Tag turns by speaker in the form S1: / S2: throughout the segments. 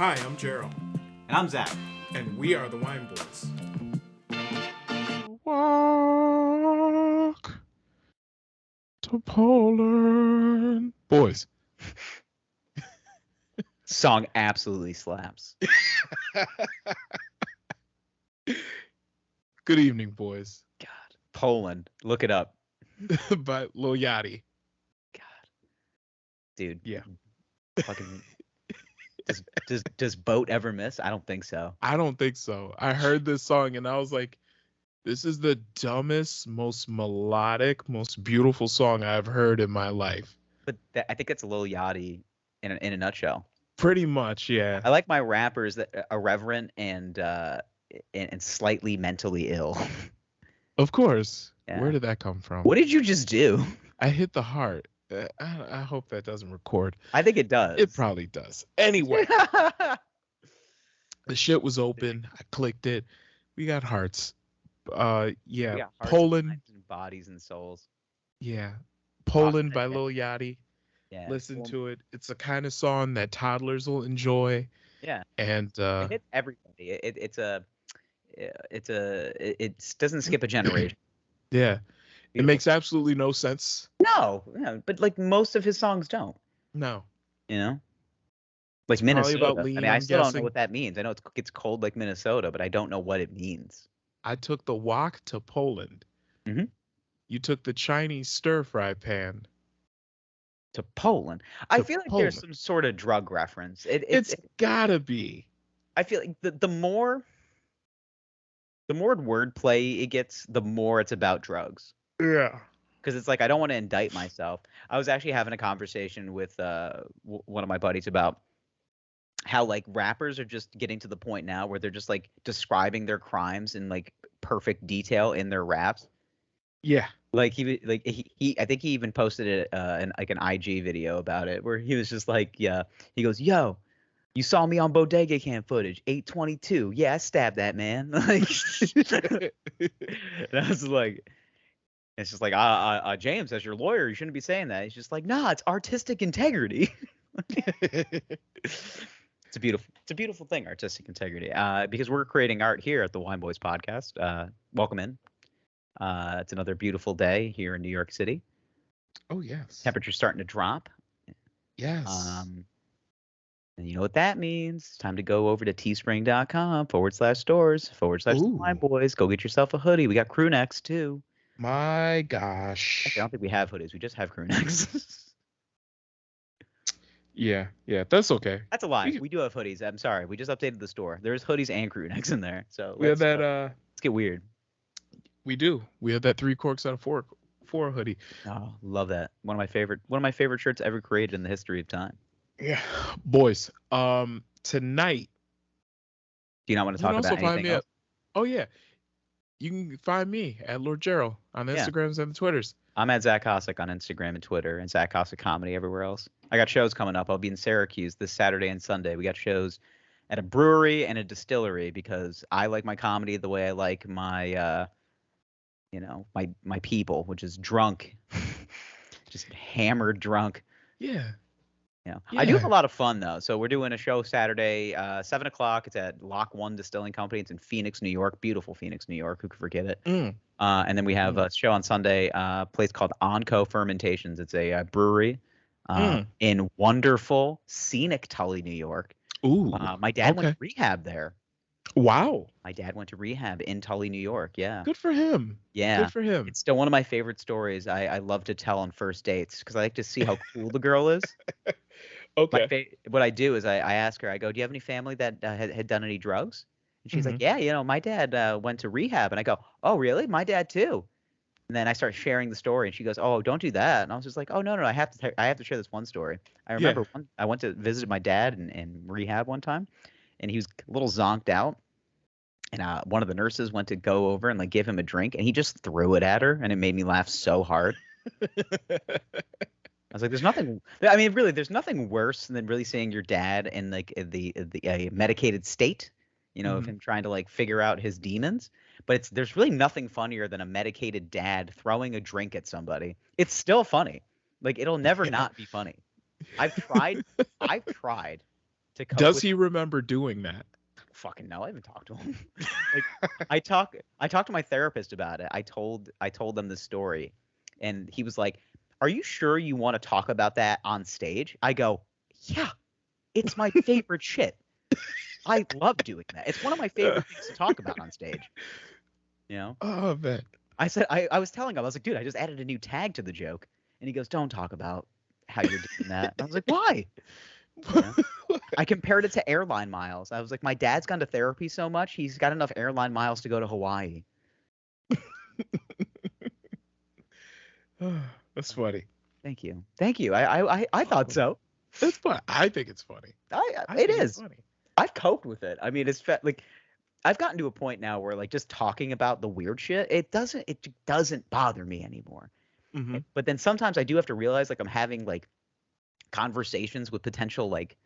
S1: Hi, I'm Gerald,
S2: And I'm Zach.
S1: and we are the Wine Boys.
S3: Walk to Poland. Boys.
S2: Song absolutely slaps.
S3: Good evening, boys.
S2: God. Poland. Look it up.
S3: By Lil Yachty.
S2: God. Dude.
S3: Yeah.
S2: Fucking does Boat ever miss? I don't think so.
S3: I don't think so. I heard this song and I was like, this is the dumbest, most melodic, most beautiful song I've heard in my life.
S2: But I think it's Lil Yachty in a nutshell.
S3: Pretty much, yeah.
S2: I like my rappers that are irreverent and slightly mentally ill.
S3: Of course.
S2: Yeah.
S3: Where did that come from?
S2: What did you just do?
S3: I hit the heart. I hope that doesn't record.
S2: I think it does.
S3: It probably does. Anyway. The shit was open. I clicked it. We got hearts. Yeah.
S2: We got hearts and
S3: Poland.
S2: minds and bodies and souls.
S3: Yeah. Poland by
S2: Awesome.
S3: Lil Yachty.
S2: Yeah.
S3: Listen to it. It's the kind of song that toddlers will enjoy.
S2: Yeah.
S3: And
S2: It hits everybody. It doesn't skip a generation.
S3: yeah. It
S2: Beautiful.
S3: makes absolutely no sense.
S2: No, but like most of his songs don't.
S3: No.
S2: You know, like
S3: probably
S2: Minnesota.
S3: about lean,
S2: I mean, I
S3: I'm
S2: still don't know
S3: guessing.
S2: what that means. I know it's cold like Minnesota, but I don't know what it means.
S3: I took the wok to Poland.
S2: Mhm.
S3: You took the Chinese stir fry pan.
S2: To Poland, I
S3: To
S2: feel like there's
S3: Poland.
S2: some sort of drug reference.
S3: It's gotta be.
S2: I feel like the more wordplay it gets, the more it's about drugs.
S3: Yeah.
S2: Because it's like I don't want to indict myself. I was actually having a conversation with one of my buddies about how like rappers are just getting to the point now where they're just like describing their crimes in like perfect detail in their raps.
S3: Yeah.
S2: Like he I think he even posted it in like an IG video about it where he was just like, yeah, he goes, yo, you saw me on bodega cam footage, 822. Yeah, I stabbed that man. Like, and I was like, it's just like, James, as your lawyer, you shouldn't be saying that. He's just like, nah, it's artistic integrity. It's a beautiful thing, artistic integrity. Because we're creating art here at the Wine Boys podcast. Welcome in. It's another beautiful day here in New York City.
S3: Oh yes.
S2: Temperature's starting to drop.
S3: Yes.
S2: And you know what that means? It's time to go over to teespring.com/stores/the Wine Boys. Go get yourself a hoodie. We got crew necks too.
S3: My gosh.
S2: Actually, I don't think we have hoodies. We just have crew necks.
S3: Yeah, that's okay.
S2: That's a lie. We do have hoodies. I'm sorry. We just updated the store. There's hoodies and crew necks in there. So
S3: We have that
S2: let's get weird.
S3: we do. We have that 3 corks out of 4 hoodie.
S2: Oh, love that. One of my favorite shirts ever created in the history of time.
S3: Yeah. Boys, tonight
S2: Do you not want to
S3: you
S2: talk
S3: can also
S2: about
S3: find
S2: anything
S3: me
S2: else?
S3: oh yeah. You can find me at Lord Gerald on the
S2: Yeah.
S3: Instagrams and the Twitters.
S2: I'm at Zach Cossack on Instagram and Twitter, and Zach Cossack Comedy everywhere else. I got shows coming up. I'll be in Syracuse this Saturday and Sunday. We got shows at a brewery and a distillery because I like my comedy the way I like my, my people, which is drunk, just hammered drunk.
S3: Yeah.
S2: I do have
S3: Yeah.
S2: a lot of fun though. So we're doing a show Saturday, 7:00. It's at Lock One Distilling Company. It's in Phoenix, New York. Beautiful Phoenix, New York. Who could forget it? And then we have a show on Sunday, a place called Onco Fermentations. It's a brewery in wonderful, scenic Tully, New York.
S3: Ooh.
S2: My dad went
S3: okay.
S2: to rehab there.
S3: Wow.
S2: My dad went to rehab in Tully, New York. Yeah.
S3: Good for him.
S2: Yeah.
S3: Good for him.
S2: It's still one of my favorite stories I love to tell on first dates because I like to see how cool the girl is.
S3: Okay.
S2: What I do is I ask her, I go, do you have any family that had done any drugs? And she's like, yeah, my dad went to rehab. And I go, oh, really? My dad too. And then I start sharing the story, and she goes, oh, don't do that. And I was just like, oh, no, I have to share this one story. I remember I went to visit my dad in rehab one time, and he was a little zonked out. And one of the nurses went to go over and like give him a drink, and he just threw it at her, and it made me laugh so hard. I was like, there's nothing worse than really seeing your dad in like the medicated state, of him trying to like figure out his demons. But there's really nothing funnier than a medicated dad throwing a drink at somebody. It's still funny. Like it'll never not be funny. I've tried to cope
S3: Does
S2: with.
S3: he remember doing that?
S2: Fucking no, I haven't talked to him. Like I talked to my therapist about it. I told them this story, and he was like, "Are you sure you want to talk about that on stage?" I go, "Yeah, it's my favorite shit. I love doing that. It's one of my favorite things to talk about on stage." You know?
S3: Oh man.
S2: I said I was telling him, I was like, "Dude, I just added a new tag to the joke," and he goes, "Don't talk about how you're doing that." And I was like, "Why?" You know? I compared it to airline miles. I was like, my dad's gone to therapy so much, he's got enough airline miles to go to Hawaii.
S3: That's funny.
S2: Thank you. I thought so.
S3: That's fun. I think it's funny.
S2: It
S3: think it's
S2: is.
S3: funny.
S2: I've coped with it. I mean, like I've gotten to a point now where like just talking about the weird shit, it doesn't bother me anymore.
S3: Mm-hmm.
S2: But then sometimes I do have to realize like I'm having like conversations with potential like,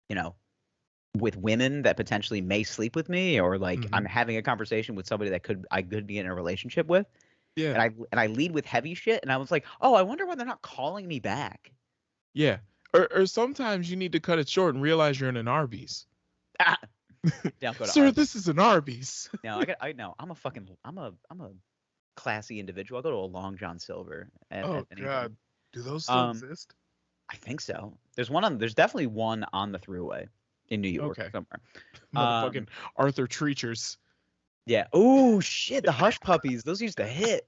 S2: you know, with women that potentially may sleep with me, or like
S3: Mhm.
S2: I'm having a conversation with somebody that I could be in a relationship with,
S3: Yeah.
S2: and I lead with heavy shit, and I was like, oh, I wonder why they're not calling me back.
S3: Yeah. Or sometimes you need to cut it short and realize you're in an Arby's.
S2: Ah, don't go to
S3: Sir,
S2: Arby's.
S3: this is an Arby's.
S2: No, I know I'm a classy individual. I go to a Long John Silver.
S3: Oh
S2: at anything.
S3: God. Do those still exist?
S2: I think so. There's definitely one on the Thruway in New York somewhere.
S3: Motherfucking Arthur Treachers.
S2: Yeah. Oh shit, the Hush Puppies. Those used to hit.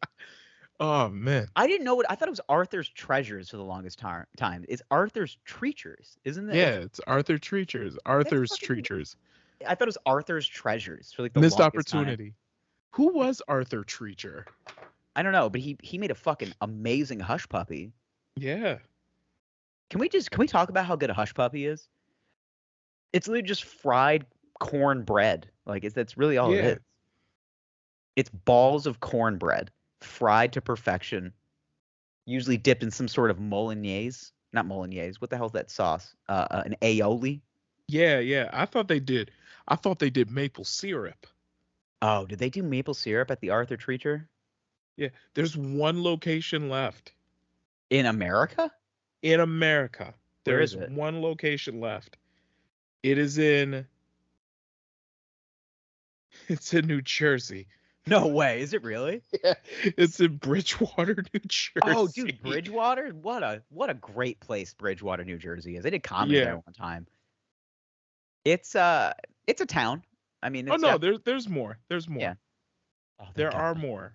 S3: Oh man.
S2: I didn't know I thought it was Arthur's Treasures for the longest time. It's Arthur's Treachers, isn't it?
S3: Yeah, it's Arthur Treachers. Arthur's Treachers.
S2: I thought it was Arthur's Treasures for like the
S3: Missed
S2: longest
S3: opportunity.
S2: time.
S3: Who was Arthur Treacher?
S2: I don't know, but he made a fucking amazing Hush Puppy.
S3: Yeah.
S2: Can we talk about how good a Hush Puppy is? It's literally just fried cornbread. Like that's really all it is. It's balls of cornbread fried to perfection, usually dipped in some sort of Molognaise. Not Molognaise. What the hell's that sauce? An aioli.
S3: Yeah. I thought they did maple syrup.
S2: Oh, did they do maple syrup at the Arthur Treacher?
S3: Yeah. There's one location left.
S2: In America?
S3: In America.
S2: Where is
S3: There's
S2: it?
S3: one location left. It's in New Jersey.
S2: No way. Is it really?
S3: Yeah. It's in Bridgewater, New Jersey.
S2: Oh, dude, Bridgewater? What a great place Bridgewater, New Jersey is. I did comedy there one time. It's a town. I mean, it's
S3: there's more. There's more.
S2: Yeah. Oh,
S3: there are more.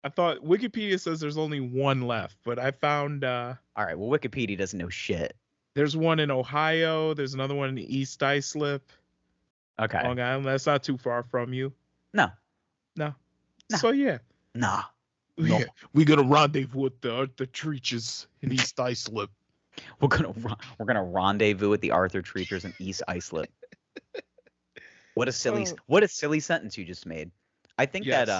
S3: I thought Wikipedia says there's only one left, but I found
S2: all right, well, Wikipedia doesn't know shit.
S3: There's one in Ohio, there's another one in East Islip.
S2: Okay.
S3: Long Island, that's not too far from you.
S2: No.
S3: So yeah.
S2: Nah.
S3: No. We got a rendezvous with the Treaches in East Islip.
S2: We're gonna rendezvous with the Arthur Treachers in East Islip. What a silly sentence you just made. I think that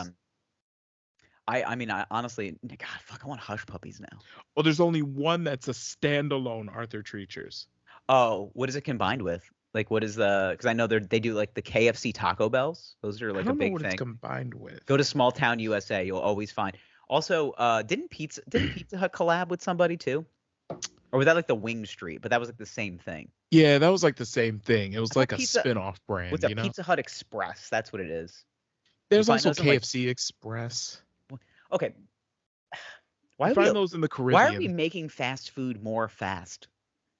S2: I mean I honestly, God, fuck, I want Hush Puppies now.
S3: Well, there's only one that's a standalone Arthur Treachers.
S2: Oh, what is it combined with? Like, what is because I know they do like the KFC Taco Bells. Those are like a big thing. I don't know what
S3: it's combined with.
S2: Go to Small Town USA. You'll always find. Also, didn't Pizza Hut collab with somebody too? Or was that like the Wing Street? But that was like the same thing.
S3: Yeah, that was like the same thing. It was like a spin-off brand.
S2: What's a Pizza Hut Express? That's what it is.
S3: There's also KFC Express.
S2: Okay.
S3: Why find those in the Caribbean?
S2: Why are we making fast food more fast?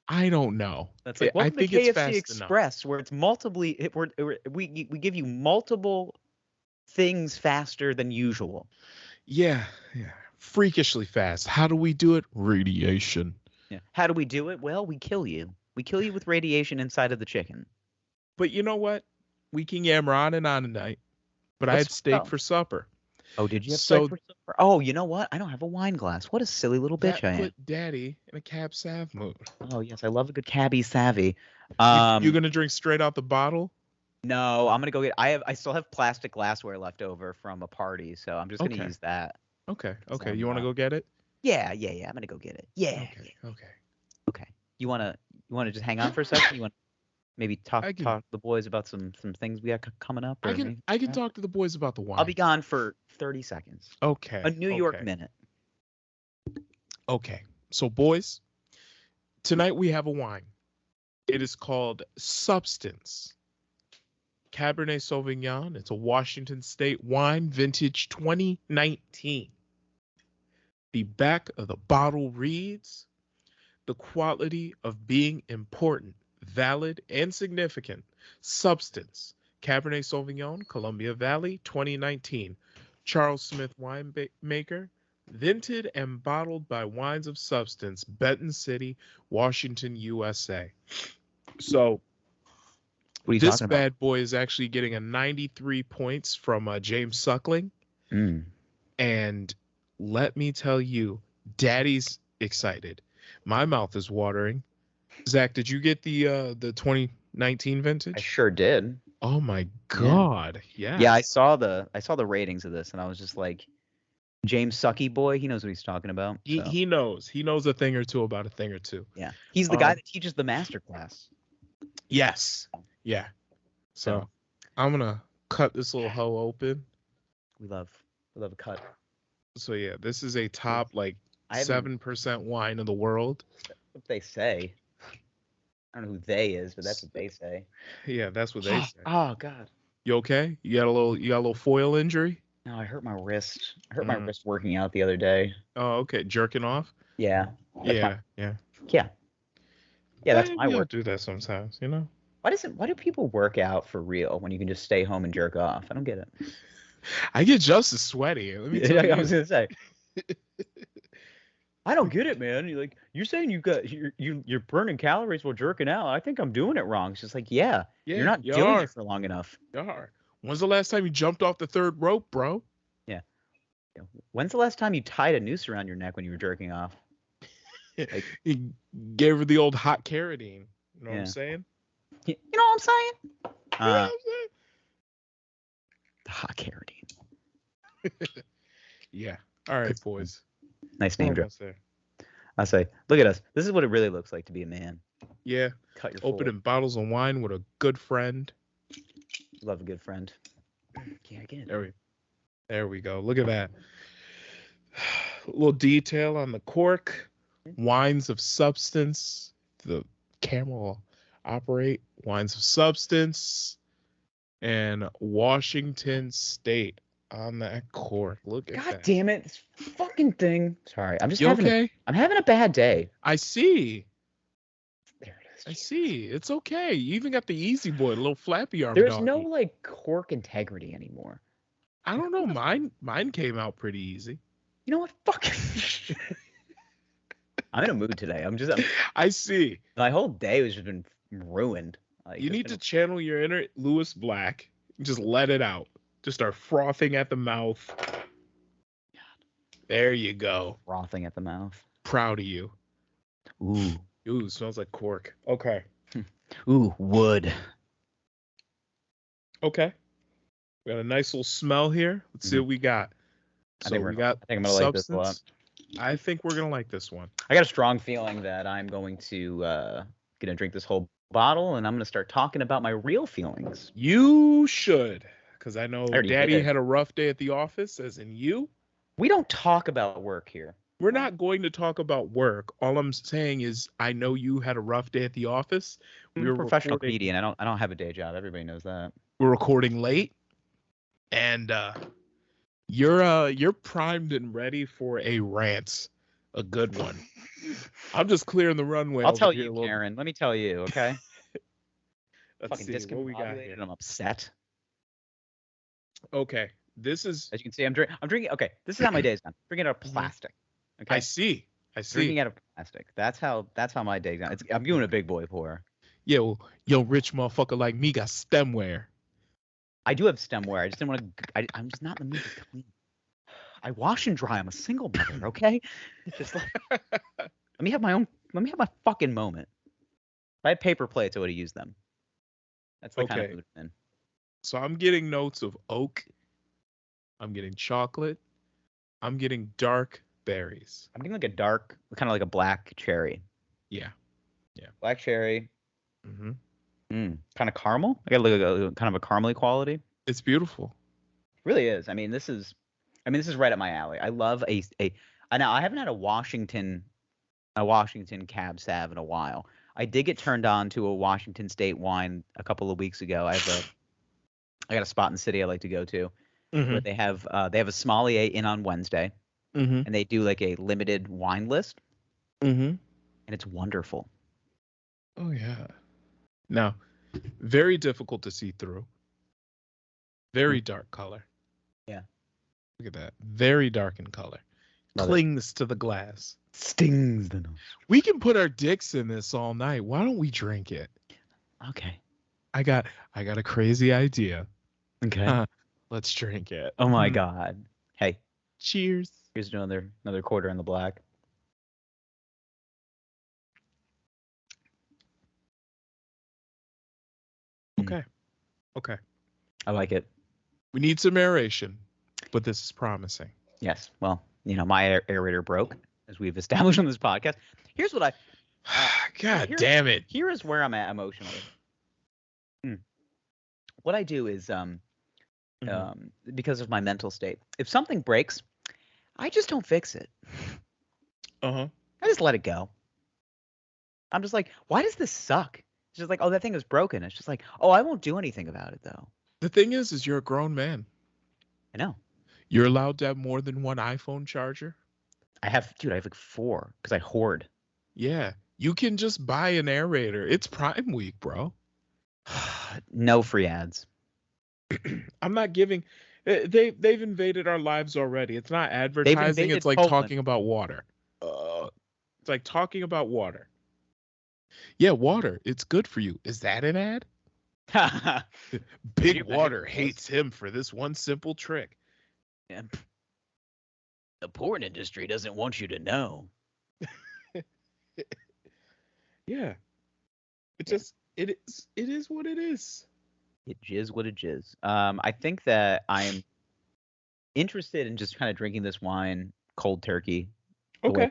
S3: I don't know.
S2: That's like I think KFC it's fast Express enough. Where it's we give you multiple things faster than usual.
S3: Yeah. Freakishly fast. How do we do it? Radiation.
S2: Yeah. How do we do it? Well, we kill you. We kill you with radiation inside of the chicken.
S3: But you know what? We can yammer on and on tonight. But I had steak for supper.
S2: Oh, did you have steak for supper? Oh, you know what? I don't have a wine glass. What a silly little bitch I am.
S3: Put Daddy in a Cab Sav mood.
S2: Oh, yes. I love a good Cabby Savvy.
S3: You going to drink straight out the bottle?
S2: No, I'm going to go get I still have plastic glassware left over from a party, so I'm just going to use that.
S3: Okay. You want to go get it?
S2: Yeah. I'm going to go get it. Yeah. Okay. You want to just hang on for a second? You want to maybe talk to the boys about some things we got coming up?
S3: I can talk to the boys about the wine.
S2: I'll be gone for 30 seconds.
S3: Okay.
S2: A New York minute.
S3: Okay. So boys, tonight we have a wine. It is called Substance. Cabernet Sauvignon. It's a Washington State wine, vintage 2019. The back of the bottle reads, "The quality of being important, valid, and significant. Substance. Cabernet Sauvignon, Columbia Valley, 2019. Charles Smith winemaker. Vented and bottled by Wines of Substance, Benton City, Washington, USA." So
S2: What are you
S3: this
S2: talking about?
S3: bad boy is actually getting a 93 points from James Suckling.
S2: Mm.
S3: And let me tell you, Daddy's excited. My mouth is watering. Zach, did you get the 2019
S2: I
S3: vintage?
S2: sure did.
S3: Oh my God. Yeah.
S2: Yeah, I saw the ratings of this, and I was just like, James Sucky boy, he knows what he's talking about. So.
S3: He knows. He knows a thing or two about a thing or two.
S2: Yeah, he's the guy that teaches the master class.
S3: Yes. Yeah. So I'm gonna cut this little hoe open.
S2: We love a cut.
S3: So yeah, this is a top like 7% wine in the world.
S2: What they say. I don't know who they is, but that's what they say.
S3: Yeah, that's what they say.
S2: Oh God.
S3: You okay? You got a little foil injury?
S2: No, I hurt my wrist. I hurt my wrist working out the other day.
S3: Oh, okay. Jerking off?
S2: Yeah.
S3: Yeah.
S2: Yeah, that's my work.
S3: Do that sometimes, you know?
S2: Why do people work out for real when you can just stay home and jerk off? I don't get it.
S3: I get just as sweaty. Let me tell you.
S2: I was gonna say. I don't get it, man. You're saying you're burning calories while jerking out. I think I'm doing it wrong. It's just like, yeah you're not doing it for long enough.
S3: You are. When's the last time you jumped off the third rope, bro?
S2: Yeah. When's the last time you tied a noose around your neck when you were jerking off? Like,
S3: you gave her the old hot carotene. You know what I'm saying?
S2: You know what I'm saying?
S3: You know what I'm saying?
S2: The hot carotene.
S3: Yeah. All right, boys.
S2: Nice name drop. I say, look at us. This is what it really looks like to be a man.
S3: Yeah.
S2: Cut your
S3: opening bottles of wine with a good friend.
S2: Love a good friend. Yeah, again.
S3: There we go. Look at that. A little detail on the cork. Wines of Substance. The camera will operate. Wines of Substance. And Washington State on that cork. Look at that.
S2: God damn it. This fucking thing. Sorry. I'm just I'm having a bad day.
S3: I see.
S2: There it is.
S3: I see. It's okay. You even got the easy boy, the little flappy arm
S2: There's
S3: doggy.
S2: no like cork integrity anymore.
S3: I don't know. Mine came out pretty easy.
S2: You know what? Fuck. I'm in a mood today.
S3: I see.
S2: My whole day has just been ruined. Like,
S3: you need to channel your inner Lewis Black. Just let it out. Just start frothing at the mouth. There you go.
S2: Frothing at the mouth.
S3: Proud of you.
S2: Ooh,
S3: Smells like cork. Okay.
S2: Ooh, wood.
S3: Okay. We got a nice little smell here. Let's see what we got.
S2: I think I'm gonna like this a lot.
S3: I think we're gonna like this one.
S2: I got a strong feeling that I'm going to gonna drink this whole bottle, and I'm gonna start talking about my real feelings.
S3: You should, because I know Daddy
S2: did.
S3: had a rough day at the office, as in you.
S2: We don't talk about work here.
S3: We're not going to talk about work. All I'm saying is I know you had a rough day at the office.
S2: I'm a professional comedian. I don't have a day job. Everybody knows that.
S3: We're recording late, and you're primed and ready for a rant, a good one. I'm just clearing the runway.
S2: I'll tell you, Karen. Let me tell you, okay?
S3: Let's
S2: Fucking
S3: see what we got here.
S2: and I'm upset.
S3: Okay, this is.
S2: As you can see, I'm drinking. Okay, this is how my day's gone. Drinking out of plastic. Okay.
S3: I see.
S2: Drinking out of plastic. That's how my day's gone. I'm doing a big boy pour.
S3: Yeah, well, yo, rich motherfucker like me got stemware.
S2: I do have stemware. I just didn't want to. I'm just not in the mood to clean. I wash and dry. I'm a single mother. Okay. Just like, let me have my fucking moment. If I had paper plates, I would have used them. That's the kind of mood I'm in.
S3: So I'm getting notes of oak. I'm getting chocolate. I'm getting dark berries.
S2: I'm getting like a dark, kind of like a black cherry.
S3: Yeah.
S2: Black cherry.
S3: Mm-hmm.
S2: Kind of caramel. I got like a kind of a caramely quality.
S3: It's beautiful.
S2: It really is. This is right up my alley. I love now I haven't had a Washington Cab Sav in a while. I did get turned on to a Washington State wine a couple of weeks ago. I got a spot in the city I like to go to where they have a sommelier in on Wednesday, and they do like a limited wine list, and it's wonderful.
S3: Oh yeah. Now, very difficult to see through. Very dark color.
S2: Yeah.
S3: Look at that. Very dark in color.
S2: Love it.
S3: Clings to the glass.
S2: Stings the nose.
S3: We can put our dicks in this all night. Why don't we drink it?
S2: Okay.
S3: I got a crazy idea.
S2: Okay.
S3: Let's drink it.
S2: Oh my God. Hey,
S3: Cheers.
S2: here's another quarter in the black.
S3: Okay.
S2: I like it.
S3: We need some aeration, but this is promising.
S2: Yes. Well, my aerator broke, as we've established on this podcast. Here's what
S3: God damn it.
S2: Here is where I'm at emotionally. What I do is because of my mental state. If something breaks, I just don't fix it. I just let it go. I'm just like, why does this suck? It's just like, oh, that thing is broken. It's just like, oh, I won't do anything about it though.
S3: The thing is you're a grown man.
S2: I know.
S3: You're allowed to have more than one iPhone charger.
S2: I have like 4 because I hoard.
S3: Yeah. You can just buy an aerator. It's Prime Week, bro.
S2: No free ads.
S3: I'm not giving. They've invaded our lives already. It's not advertising. It's like
S2: Poland.
S3: talking about water. It's like talking about water. Yeah, water. It's good for you. Is that an ad? Big Water hates him for this one simple trick.
S2: Yeah. The porn industry doesn't want you to know.
S3: Yeah. It is what it is.
S2: It jizz what it jizz. I think that I'm interested in just kind of drinking this wine cold turkey.
S3: Okay.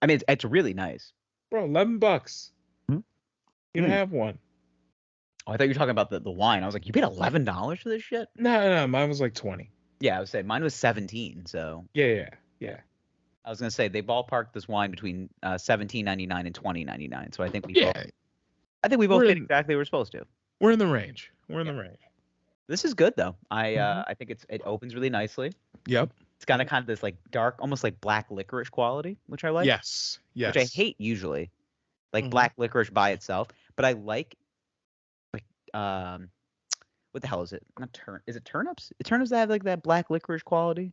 S2: I mean, it's really nice.
S3: Bro, $11.
S2: Hmm?
S3: You have one.
S2: Oh, I thought you were talking about the wine. I was like, you paid $11 for this shit?
S3: No, mine was like 20.
S2: Yeah, I would say mine was 17. So
S3: Yeah.
S2: I was gonna say they ballparked this wine between $17.99 and $20.99. So I think we both did exactly what we're supposed to.
S3: We're in the range.
S2: This is good though. I think it opens really nicely.
S3: Yep.
S2: It's got a kind of this like dark, almost like black licorice quality, which I like.
S3: Yes.
S2: Which I hate usually, like black licorice by itself. But I like what the hell is it? Not is it turnips? Turnips that have like that black licorice quality.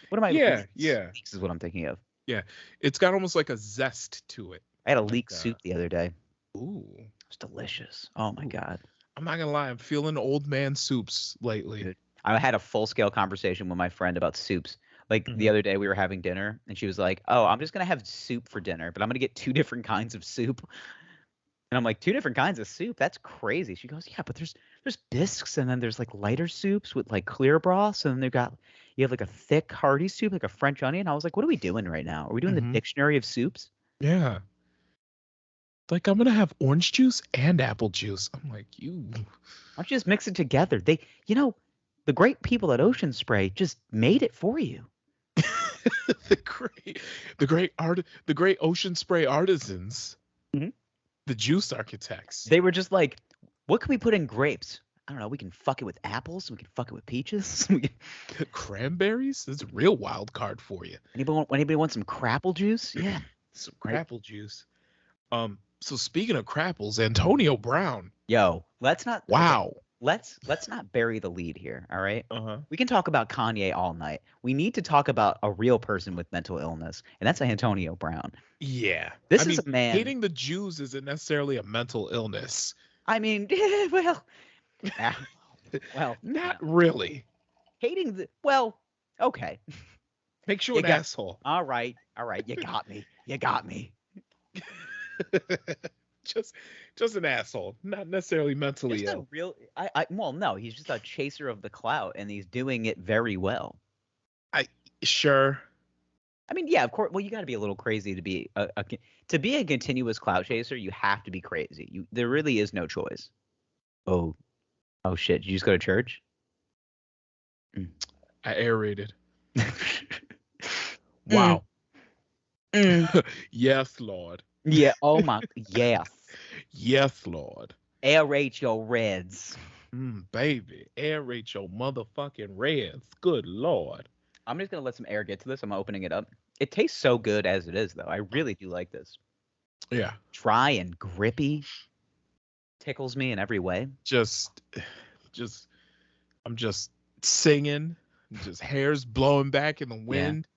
S2: What am I?
S3: Yeah.
S2: Leeks is what I'm thinking of.
S3: Yeah, it's got almost like a zest to it.
S2: I had a leek soup the other day.
S3: Ooh,
S2: it was delicious. Oh my God.
S3: I'm not gonna lie, I'm feeling old man soups lately.
S2: Dude, I had a full scale conversation with my friend about soups. Like the other day we were having dinner and she was like, oh, I'm just going to have soup for dinner, but I'm going to get 2 different kinds of soup. And I'm like, 2 different kinds of soup? That's crazy. She goes, yeah, but there's bisques and then there's like lighter soups with like clear broths. And then you have like a thick hearty soup, like a French onion. I was like, what are we doing right now? Are we doing the dictionary of soups?
S3: Yeah. Like, I'm going to have orange juice and apple juice. I'm like, Why
S2: don't you just mix it together? The great people at Ocean Spray just made it for you.
S3: the great Ocean Spray artisans, the juice architects.
S2: They were just like, what can we put in grapes? I don't know. We can fuck it with apples. We can fuck it with peaches.
S3: Cranberries? That's a real wild card for you.
S2: Anybody want some crapple juice? Yeah,
S3: some crapple juice. So speaking of crapples, Antonio Brown.
S2: Yo, let's not.
S3: Wow.
S2: Let's not bury the lead here, all right?
S3: Uh-huh.
S2: We can talk about Kanye all night. We need to talk about a real person with mental illness, and that's Antonio Brown.
S3: Yeah.
S2: This is a man.
S3: Hating the Jews isn't necessarily a mental illness.
S2: I mean, well,
S3: not really.
S2: Hating okay.
S3: Makes you an asshole.
S2: All right. You got me.
S3: Just an asshole, not necessarily mentally ill.
S2: No, he's just a chaser of the clout, and he's doing it very well.
S3: Sure.
S2: I mean, yeah, of course. Well, you got to be a little crazy to be a continuous clout chaser. You have to be crazy. There really is no choice. Oh shit! Did you just go to church?
S3: I aerated. Wow. Yes, Lord.
S2: Yeah. Oh my. Yes.
S3: Yes, Lord.
S2: Aerate your reds.
S3: Baby, aerate your motherfucking reds. Good Lord.
S2: I'm just gonna let some air get to this. I'm opening it up. It tastes so good as it is, though. I really do like this.
S3: Yeah.
S2: Dry and grippy. Tickles me in every way.
S3: Just, I'm just singing, just hairs blowing back in the wind.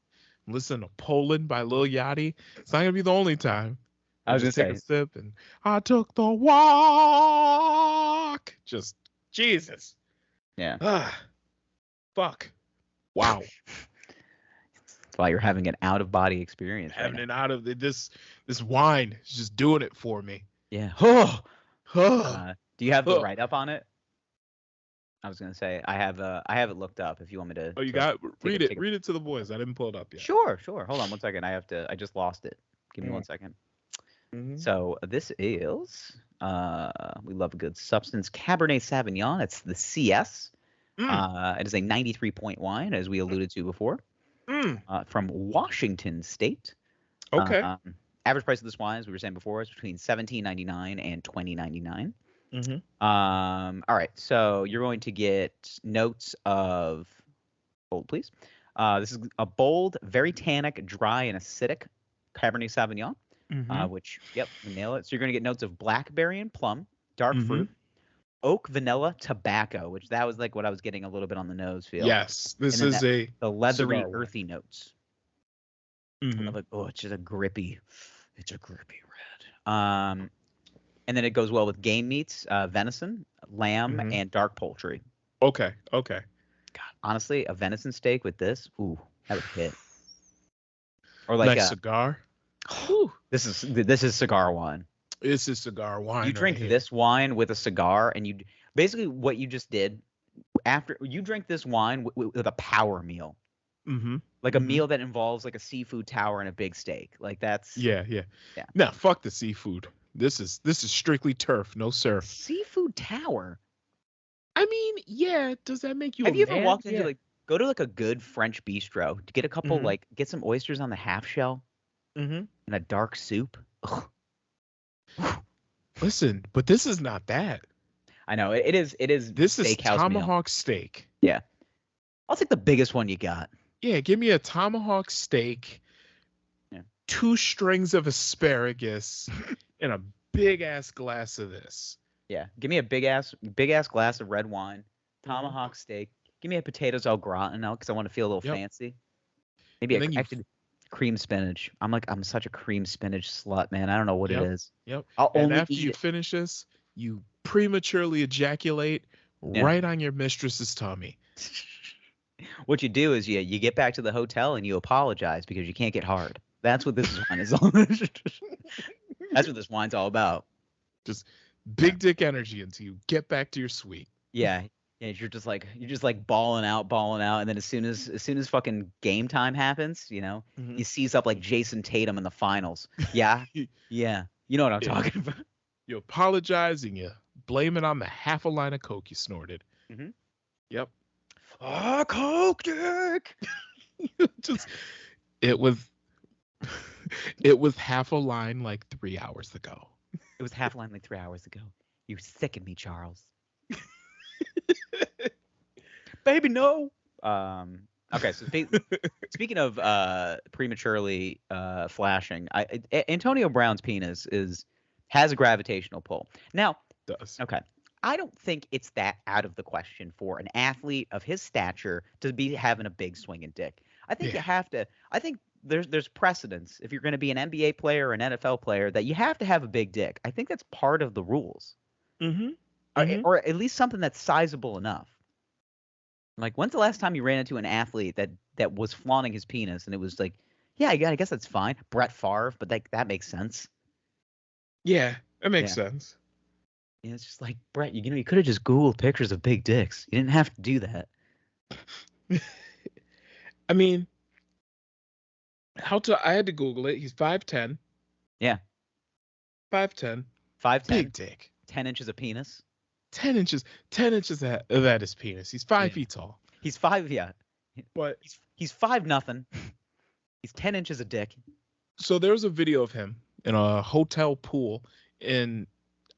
S3: Listen to Poland by Lil Yachty. It's not gonna be the only time.
S2: I was
S3: just
S2: gonna
S3: take a
S2: say.
S3: sip and I took the walk. Just Jesus.
S2: Yeah.
S3: Fuck. Wow.
S2: That's why you're having an out of body experience.
S3: Having
S2: right
S3: it out of this wine is just doing it for me.
S2: Yeah.
S3: Oh.
S2: Do you have the write up on it? I was gonna say I have it looked up. If you want me to.
S3: Oh, you
S2: to
S3: got read
S2: take
S3: it. Read it to the boys. I didn't pull it up yet.
S2: Sure. Hold on one second. I just lost it. Give me 1 second.
S3: Mm-hmm.
S2: So this is we love a good substance Cabernet Sauvignon. It's the CS. It is a 93-point wine, as we alluded to before, from Washington State.
S3: Okay.
S2: Average price of this wine, as we were saying before, is between $17.99 and $20.99. All right, so you're going to get notes of bold, please. This is a bold, very tannic, dry, and acidic Cabernet Sauvignon. Which, yep, we nail it. So you're going to get notes of blackberry and plum, dark fruit, oak, vanilla, tobacco, which that was like what I was getting a little bit on the nose feel.
S3: Yes, this is
S2: the leathery, earthy
S3: wine.
S2: notes. I love it. Oh, it's just a grippy red. And then it goes well with game meats, venison, lamb, and dark poultry.
S3: Okay.
S2: God, honestly, a venison steak with this, ooh, that would hit. Or like
S3: nice cigar.
S2: This is cigar wine.
S3: This is cigar wine.
S2: You drink this wine with a cigar, and you basically what you just did after you drink this wine with a power meal, like a meal that involves like a seafood tower and a big steak. Like that's
S3: yeah. No, fuck the seafood. This is strictly turf, no surf.
S2: Seafood tower.
S3: I mean, yeah. Does that make you?
S2: Have you ever walked into
S3: like
S2: go to like a good French bistro to get a couple like get some oysters on the half shell? And a dark soup. Ugh.
S3: Listen, but this is not that.
S2: I know it is.
S3: This is tomahawk
S2: meal.
S3: steak.
S2: Yeah, I'll take the biggest one you got.
S3: Yeah, give me a tomahawk steak, 2 strings of asparagus, and a big ass glass of this.
S2: Yeah, give me a big ass glass of red wine, tomahawk steak. Give me a potatoes au gratin now because I want to feel a little fancy. Maybe a connected. Cream spinach. I'm such a cream spinach slut, man. I don't know what it is.
S3: Yep.
S2: And
S3: after you finish this, you prematurely ejaculate right on your mistress's tummy.
S2: What you do is you get back to the hotel and you apologize because you can't get hard. That's what this wine is all. That's what this wine's all about.
S3: Just big dick energy until you get back to your suite.
S2: Yeah. Yeah, you're just like balling out, and then as soon as fucking game time happens, he sees up like Jason Tatum in the finals. Yeah, yeah, you know what I'm talking about.
S3: You apologize and you blame it on the half a line of coke you snorted. Yep.
S2: Ah, coke dick.
S3: Just it was half a line like 3 hours ago.
S2: It was half a line like 3 hours ago. You sicken me, Charles. Baby, no. Okay, so speaking of prematurely flashing, Antonio Brown's penis has a gravitational pull. Now,
S3: does.
S2: Okay, I don't think it's that out of the question for an athlete of his stature to be having a big swinging dick. I think you have to. I think there's precedence if you're going to be an NBA player or an NFL player that you have to have a big dick. I think that's part of the rules. Or at least something that's sizable enough. Like, when's the last time you ran into an athlete that was flaunting his penis and it was like, yeah, I guess that's fine. Brett Favre, but that makes sense.
S3: Yeah, it makes sense.
S2: Yeah, it's just like, Brett, you could have just Googled pictures of big dicks. You didn't have to do that.
S3: I mean, I had to Google it. He's 5'10".
S2: Yeah.
S3: 5'10".
S2: 5'10".
S3: Big dick.
S2: 10 inches of penis.
S3: 10 inches. 10 inches of that is penis. He's 5 feet tall.
S2: He's 5. Yeah.
S3: But
S2: he's 5'0". He's 10 inches of dick.
S3: So there was a video of him in a hotel pool in,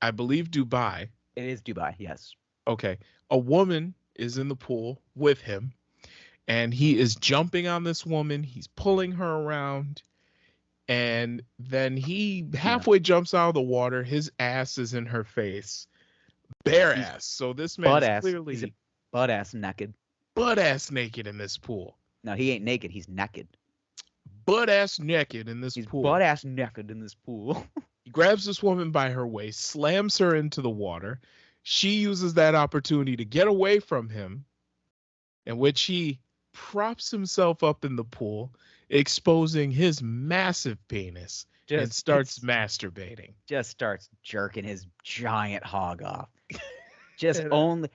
S3: I believe, Dubai.
S2: It is Dubai, yes.
S3: Okay. A woman is in the pool with him, and he is jumping on this woman. He's pulling her around, and then he halfway jumps out of the water. His ass is in her face, bare
S2: He's
S3: ass. So this man
S2: butt
S3: is
S2: ass. He's
S3: clearly
S2: butt ass naked.
S3: butt ass naked in this pool.
S2: No, he ain't naked. He's naked.
S3: Butt ass naked in this
S2: He's
S3: pool.
S2: butt ass naked in this pool.
S3: He grabs this woman by her waist, slams her into the water. She uses that opportunity to get away from him, in which he props himself up in the pool, exposing his massive penis, and starts masturbating.
S2: Just starts jerking his giant hog off. Just only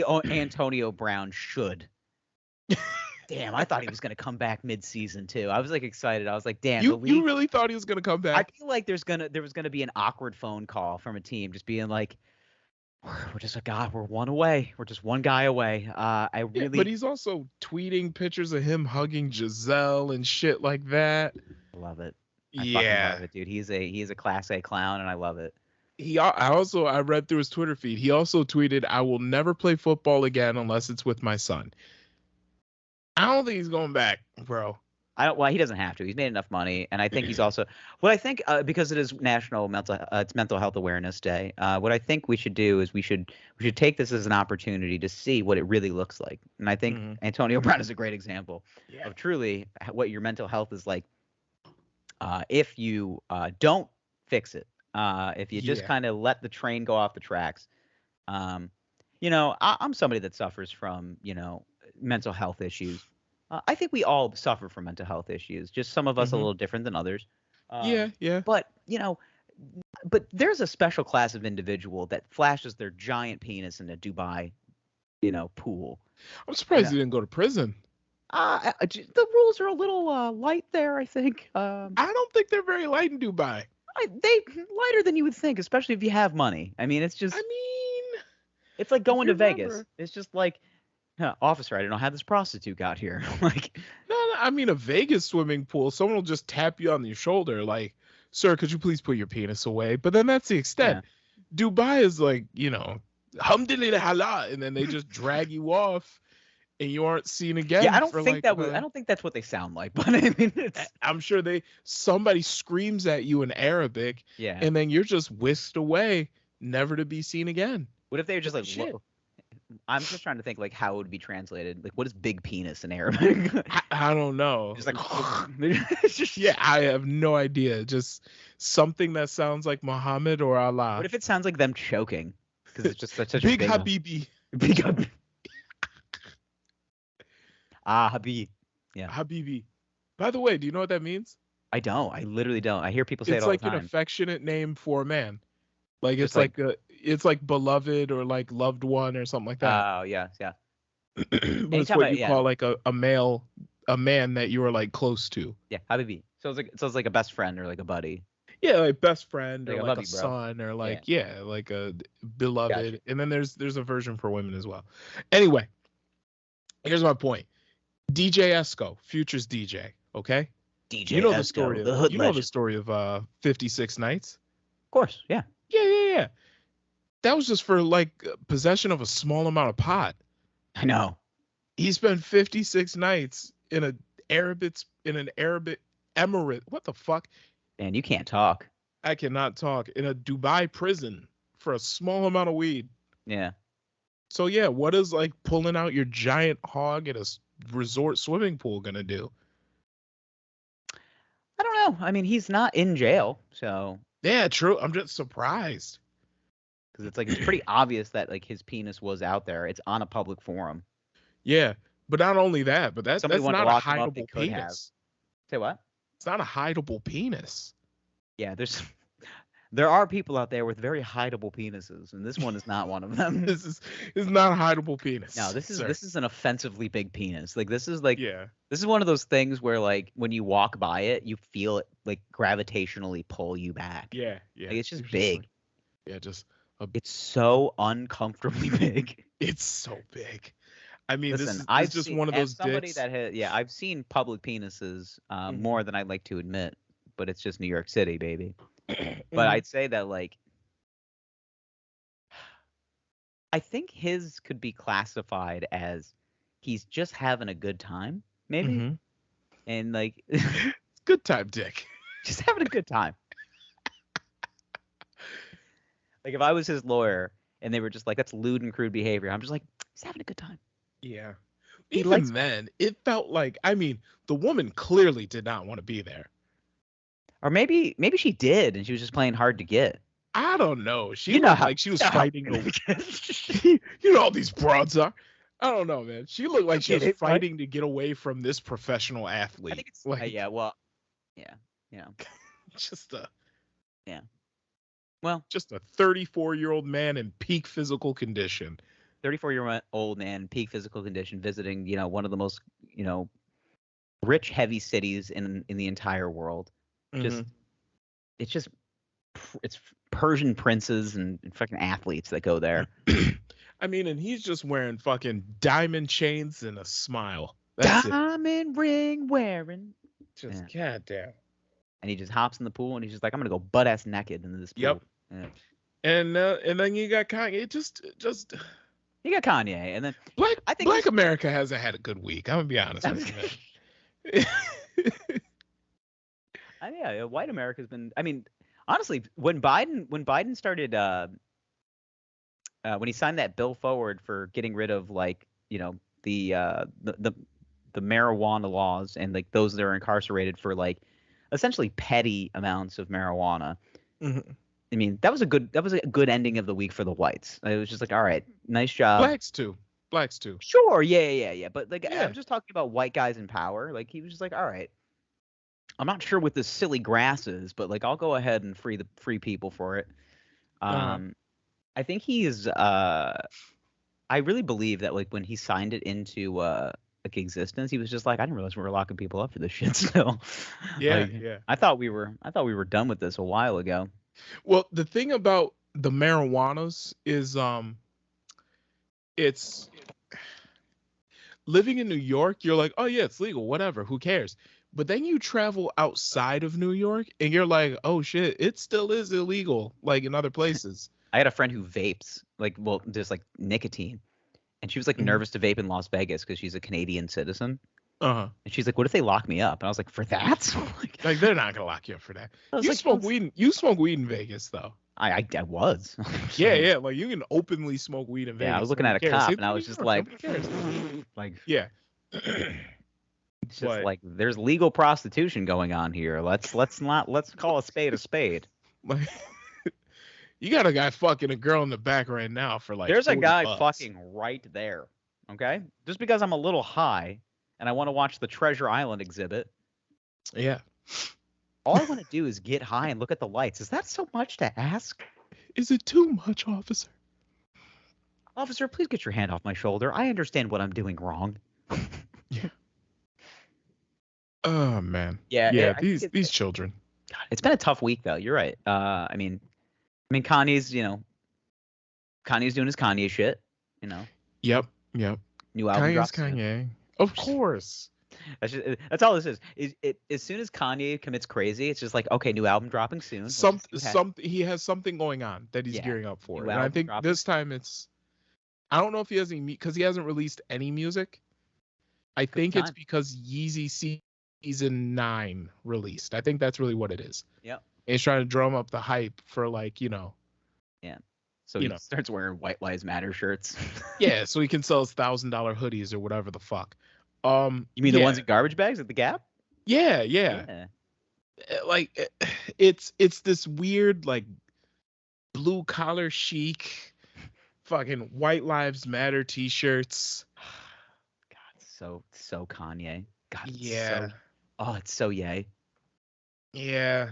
S2: Antonio Brown should. Damn, I thought he was gonna come back mid-season too. I was like excited. I was like, damn,
S3: You really thought he was gonna come back?
S2: I feel like there was gonna be an awkward phone call from a team just being like, we're one away. We're just one guy away.
S3: But he's also tweeting pictures of him hugging Giselle and shit like that.
S2: Love it. I fucking love it, dude. He's a class A clown, and I love it.
S3: I read through his Twitter feed. He also tweeted, "I will never play football again unless it's with my son." I don't think he's going back, bro.
S2: Well, he doesn't have to. He's made enough money, and I think he's also. What I think, because it is Mental Health Awareness Day. What I think we should do is we should take this as an opportunity to see what it really looks like. And I think Antonio Brown is a great example of truly what your mental health is like. If you don't fix it, if you just kind of let the train go off the tracks, I'm somebody that suffers from mental health issues. I think we all suffer from mental health issues. Just some of us a little different than others.
S3: Yeah.
S2: But but there's a special class of individual that flashes their giant penis in a Dubai, pool.
S3: I'm surprised he didn't go to prison.
S2: The rules are a little light there, I think.
S3: I don't think they're very light in Dubai.
S2: They lighter than you would think, especially if you have money. I mean, it's like going to Vegas. It's just like, officer, I don't have this prostitute out here. Like,
S3: no, I mean, a Vegas swimming pool, someone will just tap you on your shoulder, like, "Sir, could you please put your penis away?" But then that's the extent. Yeah. Dubai is like, alhamdulillah halal, and then they just drag you off, and you aren't seen again.
S2: Yeah, I don't think that's what they sound like, but I mean,
S3: I'm sure somebody screams at you in Arabic, and then you're just whisked away, never to be seen again.
S2: What if they were just like, shit? I'm just trying to think like how it would be translated. Like, what is big penis in Arabic?
S3: I don't know.
S2: Just like,
S3: I have no idea. Just something that sounds like Muhammad or Allah.
S2: What if it sounds like them choking? Because it's just such
S3: big
S2: a
S3: Habibi.
S2: Big Habibi. Habib. Yeah.
S3: Habibi. By the way, do you know what that means?
S2: I don't. I literally don't. I hear people say it all the time.
S3: It's like an affectionate name for a man. Like it's like beloved or like loved one or something like that.
S2: Oh yeah.
S3: But it's what you call like a man that you are like close to.
S2: Yeah, Habibi. So it's like a best friend or like a buddy.
S3: Yeah, like best friend or like a
S2: you,
S3: son or like like a beloved. Gotcha. And then there's a version for women as well. Anyway, here's my point. DJ Esco, Future's DJ. Okay.
S2: DJ.
S3: You know
S2: Esco,
S3: the story. The story of 56 Nights.
S2: Of course. Yeah.
S3: Yeah. That was just for like possession of a small amount of pot.
S2: I know.
S3: He spent 56 nights in an Arabic emirate. What the fuck?
S2: Man, you can't talk.
S3: I cannot talk. In a Dubai prison for a small amount of weed.
S2: Yeah.
S3: So yeah, what is like pulling out your giant hog at a resort swimming pool gonna do?
S2: I don't know. I mean, he's not in jail, so.
S3: Yeah, true. I'm just surprised.
S2: Because it's pretty obvious that like his penis was out there. It's on a public forum.
S3: Yeah, but not only that, but that's not a hideable penis.
S2: Say what?
S3: It's not a hideable penis.
S2: Yeah, there are people out there with very hideable penises, and this one is not one of them.
S3: This is not a hideable penis.
S2: No, this is an offensively big penis. Like this is one of those things where like when you walk by it, you feel it like gravitationally pull you back.
S3: Yeah.
S2: Like, it's just big.
S3: It's
S2: so uncomfortably big.
S3: It's so big. I mean,
S2: listen,
S3: this is
S2: I've
S3: one of those
S2: somebody
S3: dicks.
S2: I've seen public penises more than I'd like to admit. but it's just New York City, baby. But I'd say that like I think his could be classified as he's just having a good time, maybe.
S3: Mhm.
S2: And like
S3: Good time, Dick.
S2: just having a good time. Like if I was his lawyer and they were just like, that's lewd and crude behavior, I'm just like, he's having a good time.
S3: Yeah.
S2: He
S3: Even
S2: likes-
S3: then, it felt like, I mean, the woman clearly did not want to be there.
S2: Or maybe she did and she was just playing hard to get.
S3: I don't know. She
S2: You know
S3: looked
S2: how-
S3: like she was
S2: you know how-
S3: fighting to. You know how these broads are. I don't know, man. She looked like she was fighting to get away from this professional athlete.
S2: I think it's
S3: like,
S2: yeah, well, yeah, you know.
S3: just a
S2: Well,
S3: just a 34-year-old man in peak physical condition.
S2: 34-year-old man, peak physical condition, visiting, one of the most, rich, heavy cities in the entire world. Just,
S3: Mhm.
S2: it's Persian princes and fucking athletes that go there.
S3: I mean, and he's just wearing fucking diamond chains and a smile. That's it.
S2: Diamond ring wearing.
S3: Just
S2: Yeah.
S3: goddamn.
S2: And he just hops in the pool and he's just like, I'm gonna go butt ass naked into this pool.
S3: Yep.
S2: Yeah.
S3: And then you got Kanye. Just
S2: You got Kanye, and then
S3: Black America hasn't had a good week. I'm gonna be honest with you, man.
S2: yeah, white America's been. I mean, honestly, when Biden started, when he signed that bill forward for getting rid of the marijuana laws and like those that are incarcerated for like essentially petty amounts of marijuana.
S3: Mm-hmm.
S2: I mean, that was a good ending of the week for the whites. It was just like, all right, nice job.
S3: Blacks too.
S2: Sure, yeah. But like,
S3: Yeah.
S2: I'm just talking about white guys in power. Like, he was just like, all right, I'm not sure what this silly grass is, but like, I'll go ahead and free people for it. I think he's. I really believe that like when he signed it into like existence, he was just like, I didn't realize we were locking people up for this shit still.
S3: Yeah,
S2: Like,
S3: yeah.
S2: I thought we were done with this a while ago.
S3: Well, the thing about the marijuanas is it's living in New York, you're like, oh yeah, it's legal, whatever, who cares? But then you travel outside of New York and you're like, oh shit, it still is illegal, like in other places.
S2: I had a friend who vapes, just like nicotine, and she was like nervous to vape in Las Vegas because she's a Canadian citizen.
S3: Uh-huh.
S2: And she's like, "What if they lock me up?" And I was like, "For that?"
S3: Like they're not gonna lock you up for that.
S2: I was
S3: You
S2: like,
S3: smoke weed. You smoke weed in Vegas though.
S2: I was.
S3: Yeah. Like you can openly smoke weed in Vegas.
S2: Yeah, I was looking at a
S3: Nobody cares.
S2: cop
S3: Hey,
S2: and I was just
S3: nobody
S2: like,
S3: cares.
S2: like,
S3: Yeah.
S2: it's just
S3: But-
S2: like there's legal prostitution going on here. Let's call a spade a spade.
S3: Like, you got a guy fucking a girl in the back right now for like.
S2: There's a
S3: 40
S2: guy
S3: bucks.
S2: fucking right there. Okay, just because I'm a little high and I want to watch the Treasure Island exhibit.
S3: Yeah.
S2: All I want to do is get high and look at the lights. Is that so much to ask?
S3: Is it too much, officer?
S2: Officer, please get your hand off my shoulder. I understand what I'm doing wrong.
S3: Oh man.
S2: Yeah, I
S3: These
S2: think
S3: these children.
S2: God, it's been a tough week though. You're right. I mean, Kanye's doing his Kanye shit.
S3: Yep.
S2: New album
S3: Kanye's
S2: drops soon.
S3: Kanye. Of course.
S2: That's all this is. As soon as Kanye commits crazy, it's just like, okay, new album dropping soon.
S3: He has something going on that he's
S2: Yeah.
S3: gearing up for.
S2: New
S3: And I
S2: album
S3: think
S2: dropping.
S3: this time I don't know if he has any because he hasn't released any music. I think it's
S2: time.
S3: because Yeezy Season 9 released. I think that's really what it is.
S2: Yep.
S3: And he's trying to drum up the hype for
S2: So he starts wearing White Lives Matter shirts.
S3: yeah, so he can sell his $1,000 hoodies or whatever the fuck.
S2: You mean the ones in garbage bags at the Gap?
S3: Yeah. Like it's this weird like blue collar chic fucking White Lives Matter t-shirts.
S2: God, so Kanye. God,
S3: Yeah.
S2: It's so yay.
S3: Yeah.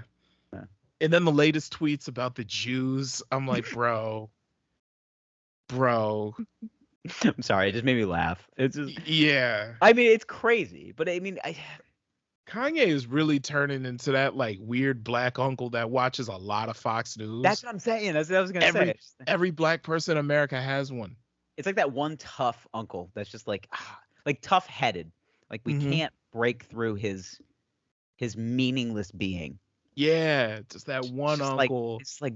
S2: Yeah.
S3: And then the latest tweets about the Jews. I'm like, bro.
S2: I'm sorry, it just made me laugh. It's just,
S3: Yeah.
S2: I mean, it's crazy, but I mean,
S3: Kanye is really turning into that like weird black uncle that watches a lot of Fox News.
S2: that's what I'm saying. That's what I was gonna say.
S3: Every black person in America has one.
S2: It's like that one tough uncle that's just like tough-headed. Like we
S3: Mhm.
S2: can't break through his meaningless being.
S3: Yeah, just that one
S2: It's just
S3: uncle.
S2: it's like,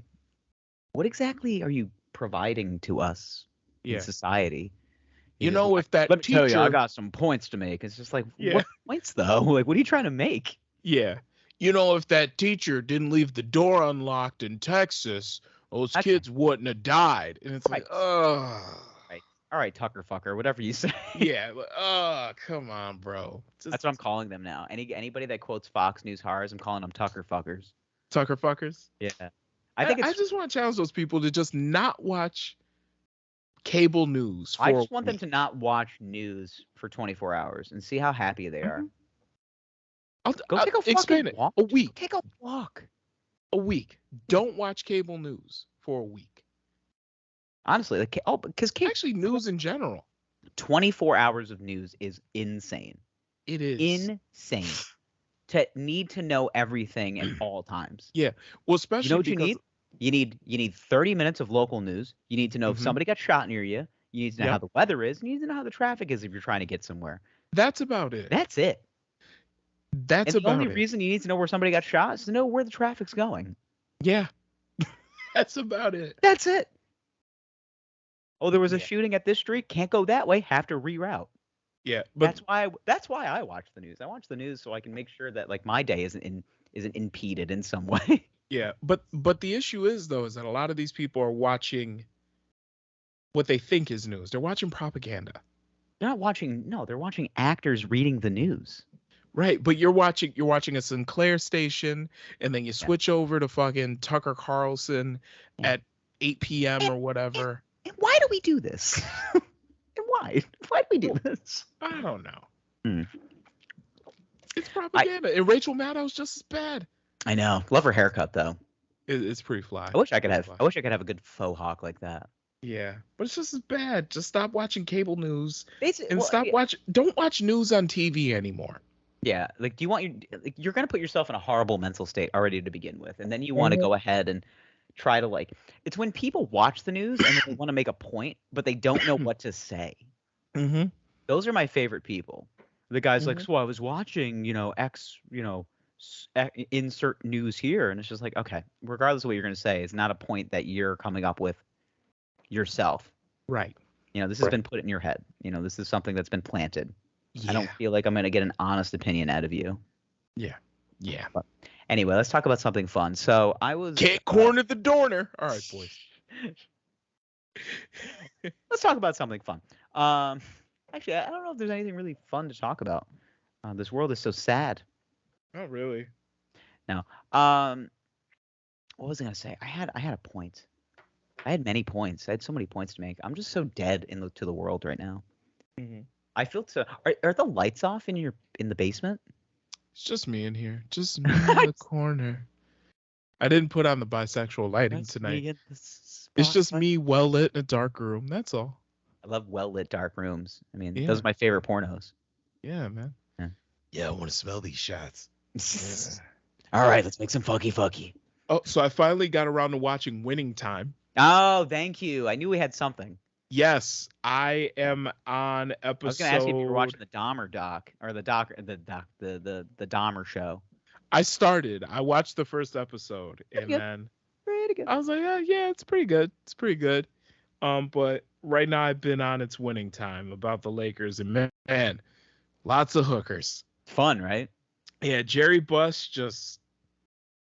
S2: what exactly are you providing to us in
S3: Yeah.
S2: society?
S3: You
S2: He's just
S3: know,
S2: like,
S3: if that
S2: let me tell you, I
S3: teacher,
S2: got some points to make. It's just like,
S3: yeah,
S2: what points though? Like, what are you trying to make?
S3: yeah. You know, if that teacher didn't leave the door unlocked in Texas, those
S2: That's
S3: kids wouldn't have died. And it's like,
S2: right.
S3: ugh.
S2: Right. All right, Tucker fucker, whatever you say.
S3: Yeah, come on, bro.
S2: That's
S3: Just
S2: what I'm calling them now. Anybody that quotes Fox News horrors, I'm calling them Tucker fuckers.
S3: Tucker fuckers.
S2: Yeah. I think
S3: I
S2: it's.
S3: just want to challenge those people to just not watch cable news
S2: I
S3: for a
S2: just want them
S3: week.
S2: to not watch news for 24 hours and see how happy they are.
S3: Mhm. I'll
S2: Go take a
S3: expand
S2: fucking
S3: it.
S2: walk.
S3: A
S2: Go
S3: week.
S2: take a walk.
S3: A week. Don't watch cable news for a week.
S2: Honestly, like, because
S3: Actually, news in general.
S2: 24 hours of news is insane.
S3: It is.
S2: Insane. To need to know everything at all times.
S3: Yeah. Well,
S2: You
S3: especially
S2: know what
S3: because
S2: you need? You need 30 minutes of local news. You need to know if
S3: Mhm.
S2: somebody got shot near you. You need to know
S3: Yep.
S2: how the weather is. You need to know how the traffic is if you're trying to get somewhere.
S3: that's about it.
S2: That's it.
S3: That's
S2: And the only
S3: about it.
S2: reason you need to know where somebody got shot is to know where the traffic's going.
S3: Yeah. That's about it.
S2: That's it. Oh, there was a
S3: Yeah.
S2: shooting at this street. Can't go that way. Have to reroute.
S3: Yeah. But
S2: That's why I watch the news. I watch the news so I can make sure that like my day isn't impeded in some way.
S3: yeah. But the issue is though is that a lot of these people are watching what they think is news. They're watching propaganda.
S2: They're not watching. No, they're watching actors reading the news.
S3: Right, but you're watching a Sinclair station, and then you switch over to fucking Tucker Carlson
S2: Yeah.
S3: at 8 p.m. or whatever.
S2: And why do we do this? And why? Why do we do this?
S3: I don't know.
S2: Hmm.
S3: It's propaganda, and Rachel Maddow's just as bad.
S2: I know. Love her haircut though.
S3: It's pretty fly.
S2: I wish I could
S3: Pretty
S2: have.
S3: fly.
S2: I wish I could have a good faux hawk like that.
S3: Yeah, but it's just as bad. Just stop watching cable news
S2: Basically,
S3: and Don't watch news on TV anymore.
S2: Yeah, like, do you want you're gonna put yourself in a horrible mental state already to begin with, and then you want to go ahead and try to like. It's when people watch the news and they want to make a point, but they don't know what to say.
S3: Mm-hmm.
S2: Those are my favorite people. The guys like,
S3: Mhm.
S2: so I was watching, X, insert news here, and it's just like, okay, regardless of what you're gonna say, it's not a point that you're coming up with yourself.
S3: Right.
S2: This has been put in your head. This is something that's been planted.
S3: Yeah.
S2: I don't feel like I'm going to get an honest opinion out of you.
S3: Yeah.
S2: But anyway, let's talk about something fun. So I was
S3: Can't corner the Dorner. All right, boys.
S2: let's talk about something fun. Actually, I don't know if there's anything really fun to talk about. This world is so sad.
S3: Not really.
S2: Now, what was I going to say? I had a point. I had many points. I had so many points to make. I'm just so dead to the world right now.
S3: Mm-hmm.
S2: I feel so. Are the lights off in the basement?
S3: It's just me in here. Just me in the corner. I didn't put on the bisexual lighting tonight. It's just me well lit in a dark room. That's all.
S2: I love well lit dark rooms. I mean,
S3: Yeah.
S2: those are my favorite pornos.
S3: Yeah, man.
S4: Yeah, I want to smell these shots.
S2: All right, let's make some fucky.
S3: Oh, so I finally got around to watching Winning Time.
S2: Oh, thank you. I knew we had something.
S3: Yes, I am on episode.
S2: I was gonna ask you if you were watching the Dahmer doc or the Dahmer show.
S3: I started. I watched the first episode, and
S2: good.
S3: then
S2: Pretty good.
S3: I was like, yeah, it's pretty good. It's pretty good. But right now I've been on its Winning Time about the Lakers, and man, lots of hookers.
S2: Fun, right?
S3: Yeah, Jerry Buss just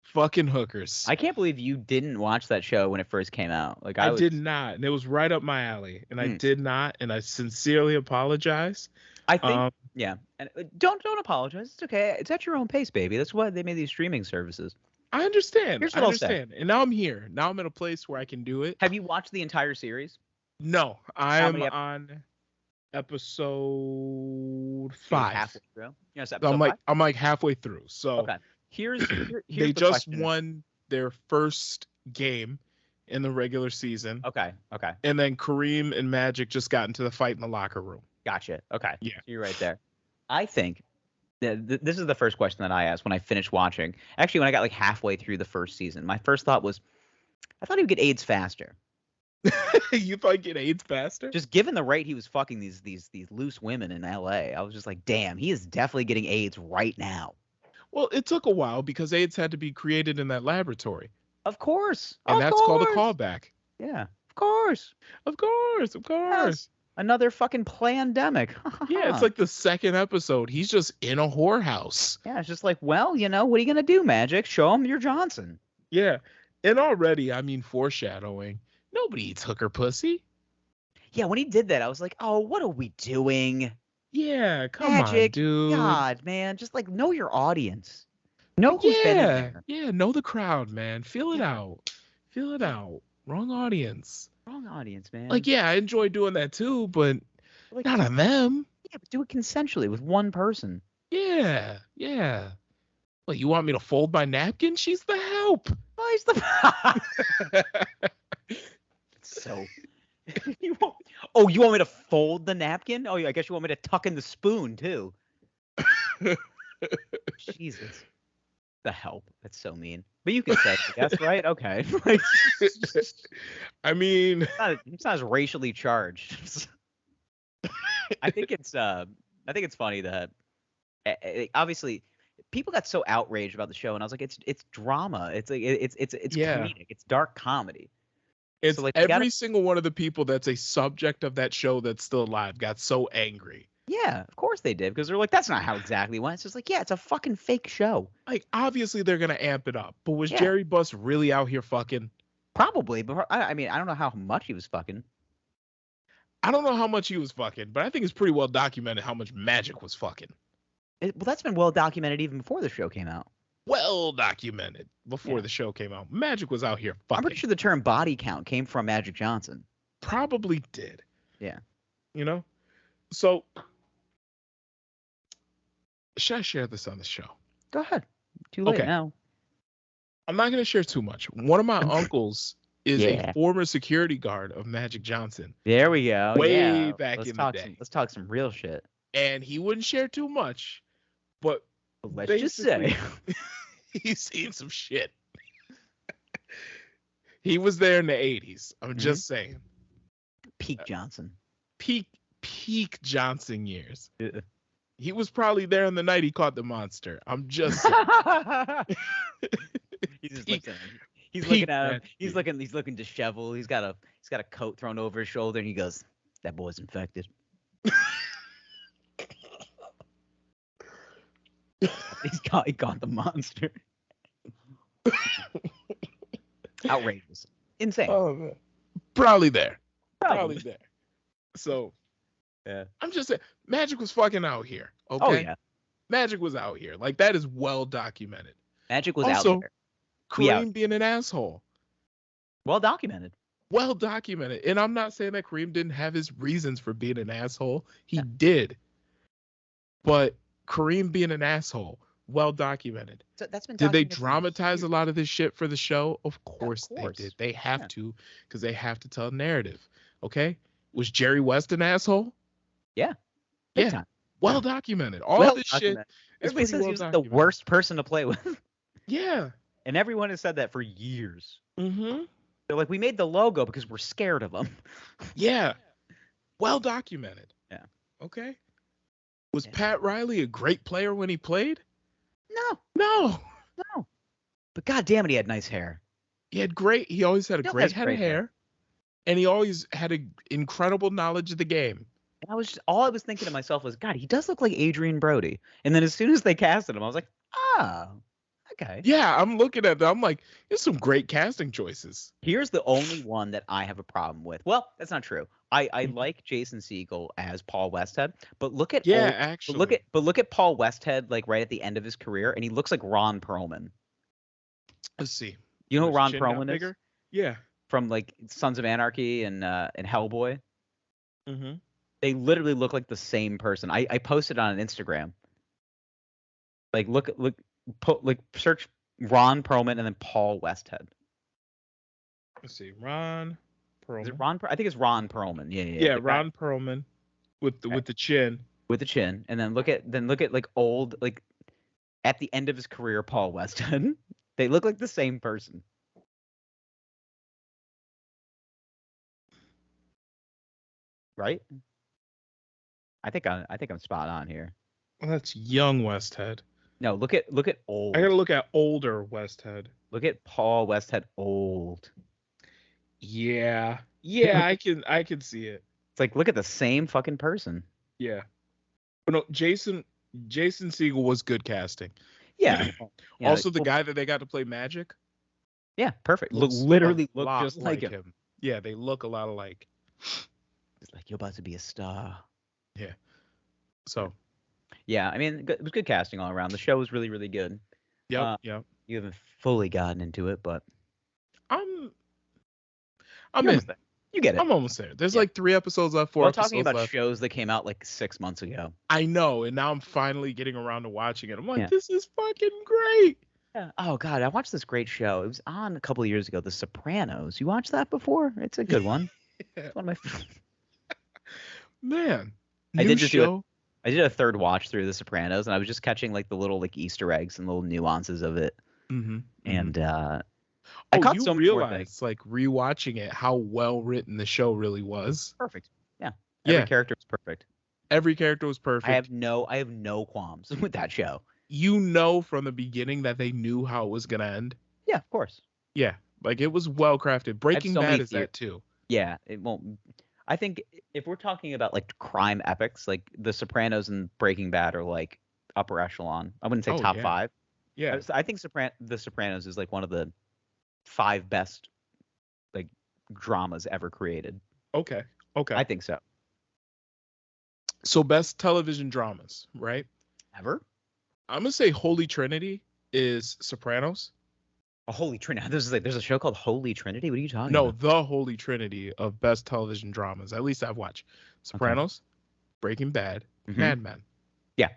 S3: fucking hookers.
S2: I can't believe you didn't watch that show when it first came out. Like
S3: I did not, and it was right up my alley, and I did not, and I sincerely apologize.
S2: I think, yeah, and don't apologize. It's okay. It's at your own pace, baby. That's why they made these streaming services.
S3: I understand.
S2: Here's what I'll say.
S3: And now I'm here. Now I'm in a place where I can do it.
S2: Have you watched the entire series?
S3: No, I
S2: How
S3: am
S2: many
S3: on episode
S2: You're
S3: 5.
S2: halfway through. Yes,
S3: So
S2: episode 5?
S3: I'm like halfway through. So
S2: Okay. Here's
S3: they
S2: the
S3: just
S2: question.
S3: won their first game in the regular season.
S2: Okay.
S3: And then Kareem and Magic just got into the fight in the locker room.
S2: Gotcha. Okay.
S3: Yeah.
S2: So you're right there. I think this is the first question that I asked when I finished watching. Actually, when I got like halfway through the first season, my first thought was, I thought he would get AIDS faster.
S3: You thought get AIDS faster?
S2: Just given the rate he was fucking these loose women in LA, I was just like, damn, he is definitely getting AIDS right now.
S3: Well, it took a while because AIDS had to be created in that laboratory,
S2: Of course.
S3: and
S2: Of
S3: that's called a
S2: course.
S3: callback.
S2: Yeah. Of course.
S3: Of course, of course.
S2: Another fucking pandemic.
S3: Yeah, it's like the second episode. He's just in a whorehouse.
S2: Yeah, it's just like, well, what are you gonna do, Magic? Show him your Johnson.
S3: Yeah, and already, I mean, foreshadowing. Nobody eats hooker pussy.
S2: Yeah, when he did that, I was like, oh, what are we doing?
S3: Yeah, come
S2: Magic,
S3: on, dude.
S2: God, man, just like know your audience. Know who's been in there.
S3: Yeah, know the crowd, man. Feel it out. Feel it out. Wrong audience.
S2: Wrong audience, man.
S3: Like, yeah, I enjoy doing that too, but
S2: like,
S3: not on them.
S2: Yeah, but do it consensually with one person.
S3: Yeah. Well, you want me to fold my napkin? She's the help.
S2: Oh, he's the. So. You want me to fold the napkin? Oh, I guess you want me to tuck in the spoon too. Jesus. The help. That's so mean. But you can say it, I guess, right? Okay.
S3: I mean,
S2: it's not as racially charged. I think it's funny that obviously people got so outraged about the show, and I was like, it's drama. It's like it's comedic. It's dark comedy.
S3: It's
S2: so, like,
S3: every single one of the people that's a subject of that show that's still alive got so angry.
S2: Yeah, of course they did, because they're like, that's not how exactly it went. It's just like, yeah, it's a fucking fake show.
S3: Like, obviously they're gonna amp it up, but was Jerry Buss really out here fucking?
S2: Probably, but I mean, I don't know how much he was fucking.
S3: I don't know how much he was fucking, but I think it's pretty well documented how much Magic was fucking.
S2: Well, that's been well documented even before the show came out.
S3: Well documented before the show came out. Magic was out here fucking.
S2: I'm pretty sure the term body count came from Magic Johnson.
S3: Probably did.
S2: Yeah.
S3: So should I share this on the show?
S2: Go ahead. Too late now.
S3: I'm not going to share too much. One of my uncles is a former security guard of Magic Johnson.
S2: There we go.
S3: Way back in the day.
S2: Let's talk some real shit.
S3: And he wouldn't share too much, but
S2: let's just say
S3: he's seen some shit. He was there in the 80s. I'm just saying.
S2: Peak Johnson.
S3: Peak Johnson years. He was probably there on the night he caught the monster. I'm just saying.
S2: He's looking at him. He's looking disheveled. He's got a coat thrown over his shoulder, and he goes, "That boy's infected." He got the monster. Outrageous. Insane.
S3: Oh, man. Probably there. So, yeah. I'm just saying, Magic was fucking out here. Okay?
S2: Oh, yeah.
S3: Magic was out here. Like, that is well documented.
S2: Magic was
S3: also,
S2: out here.
S3: Kareem being an asshole.
S2: Well documented.
S3: Well documented. And I'm not saying that Kareem didn't have his reasons for being an asshole. He did. But Kareem being an asshole, well documented.
S2: So that's been
S3: did they dramatize a lot of this shit for the show? Of course they did. They have to, because they have to tell a narrative. Okay? Was Jerry West an asshole?
S2: Yeah.
S3: Big time. Well documented. All of this shit.
S2: Everybody says he was the worst person to play with.
S3: Yeah.
S2: And everyone has said that for years.
S3: Mm-hmm.
S2: They're like, we made the logo because we're scared of them.
S3: Yeah. Well documented.
S2: Yeah.
S3: Okay. Was Pat Riley a great player when he played?
S2: No. But god damn it, he had nice hair.
S3: He always had a great head of hair. And he always had an incredible knowledge of the game.
S2: And all I was thinking to myself was, God, he does look like Adrian Brody. And then as soon as they casted him, I was like, okay.
S3: Yeah, I'm looking at them. I'm like, there's some great casting choices.
S2: Here's the only one that I have a problem with. Well, that's not true. I like Jason Segel as Paul Westhead, but look at look at Paul Westhead like right at the end of his career, and he looks like Ron Perlman.
S3: Let's see.
S2: You know who Ron Perlman is?
S3: Yeah.
S2: From like Sons of Anarchy and Hellboy.
S3: Mm-hmm.
S2: They literally look like the same person. I posted on an Instagram. Like search Ron Perlman and then Paul Westhead.
S3: Let's see, Ron Perlman.
S2: Is it Ron? I think it's Ron Perlman.
S3: Yeah, Ron Perlman with the chin.
S2: With the chin, and then look at like old like at the end of his career Paul Westhead. They look like the same person. Right? I think I'm spot on here.
S3: Well, that's young Westhead.
S2: No, look at
S3: I
S2: old.
S3: gotta look at older Westhead.
S2: Look at Paul Westhead old.
S3: Yeah, I can see it.
S2: It's like, look at the same fucking person.
S3: Yeah, but no, Jason Segel was good casting.
S2: Yeah. Yeah.
S3: Also, the guy that they got to play Magic
S2: Yeah, perfect.
S3: looks
S2: Literally
S3: a
S2: look
S3: lot
S2: just like him.
S3: Yeah, they look a lot alike.
S2: It's like, you're about to be a star.
S3: Yeah. So.
S2: Yeah, I mean, it was good casting all around. The show was really, really good.
S3: Yep.
S2: You haven't fully gotten into it, but
S3: I'm
S2: you're
S3: in.
S2: almost there. You get it.
S3: I'm almost there. There's
S2: Yeah.
S3: like 3 episodes left, 4
S2: We're
S3: episodes
S2: talking about
S3: left.
S2: shows that came out like 6 months ago.
S3: I know, and now I'm finally getting around to watching it. I'm like,
S2: Yeah.
S3: this is fucking great.
S2: Yeah. Oh God, I watched this great show. It was on a couple of years ago, The Sopranos. You watched that before? It's a good one. It's one of my favorites.
S3: Man,
S2: I
S3: new
S2: did just
S3: show.
S2: I did a third watch through The Sopranos, and I was just catching like the little like Easter eggs and little nuances of it.
S3: Mm-hmm.
S2: And I
S3: Oh,
S2: caught
S3: you
S2: so many more things.
S3: realize, like rewatching it, how well written the show really was.
S2: Perfect. Yeah.
S3: Yeah.
S2: Every character was perfect.
S3: Every character was perfect.
S2: I have no qualms with that show.
S3: You know from the beginning that they knew how it was gonna end.
S2: Yeah, of course.
S3: Yeah, like it was well crafted. Breaking
S2: so
S3: Bad
S2: many
S3: is that too.
S2: Yeah, it won't. I think if we're talking about like crime epics, like The Sopranos and Breaking Bad are like upper echelon. I wouldn't say
S3: Oh,
S2: top
S3: yeah.
S2: 5.
S3: Yeah.
S2: I think The Sopranos is like one of the 5 best like dramas ever created.
S3: Okay.
S2: I think so.
S3: So best television dramas, right?
S2: Ever?
S3: I'm gonna say Holy Trinity is Sopranos.
S2: A Holy Trinity. There's a show called Holy Trinity. What are you talking
S3: No,
S2: about?
S3: the Holy Trinity of best television dramas. At least I've watched Sopranos, Breaking Bad,
S2: Mhm.
S3: Mad Men.
S2: Yeah.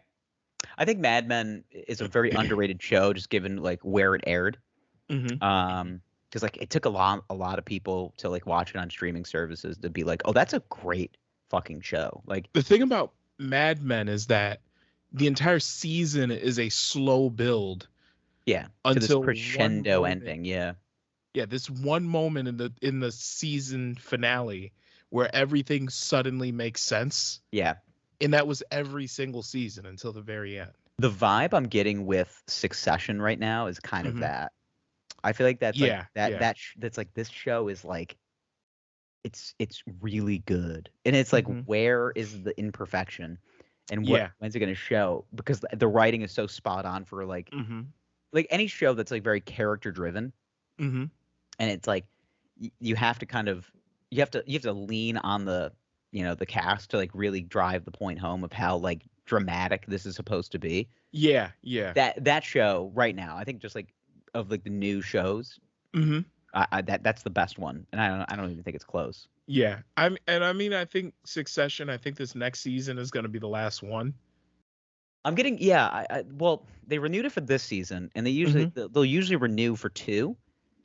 S2: I think Mad Men is a very underrated show, just given like where it aired.
S3: Mm-hmm.
S2: Because like it took a lot of people to like watch it on streaming services to be like, oh, that's a great fucking show. Like
S3: The thing about Mad Men is that the entire season is a slow build.
S2: Yeah, to this
S3: Until
S2: crescendo
S3: one moment.
S2: ending. Yeah.
S3: Yeah, this one moment in the season finale where everything suddenly makes sense,
S2: Yeah.
S3: and that was every single season until the very end.
S2: The vibe I'm getting with Succession right now is kind of
S3: Mhm.
S2: that. I feel like that's
S3: Yeah,
S2: like
S3: yeah.
S2: that's like this show is like it's really good. And it's like
S3: Mhm.
S2: where is the imperfection and
S3: Yeah.
S2: when's it going to show? Because the writing is so spot on for like
S3: Mm-hmm.
S2: any show that's like very character driven.
S3: Mm-hmm.
S2: And it's like you have to kind of you have to lean on the the cast to like really drive the point home of how like dramatic this is supposed to be.
S3: Yeah, yeah.
S2: That show right now, I think just like of like the new shows,
S3: Mm-hmm.
S2: that's the best one, and I don't even think it's close.
S3: Yeah. I think Succession, I think this next season is gonna be the last one.
S2: I'm getting well, they renewed it for this season, and they'll usually renew for 2.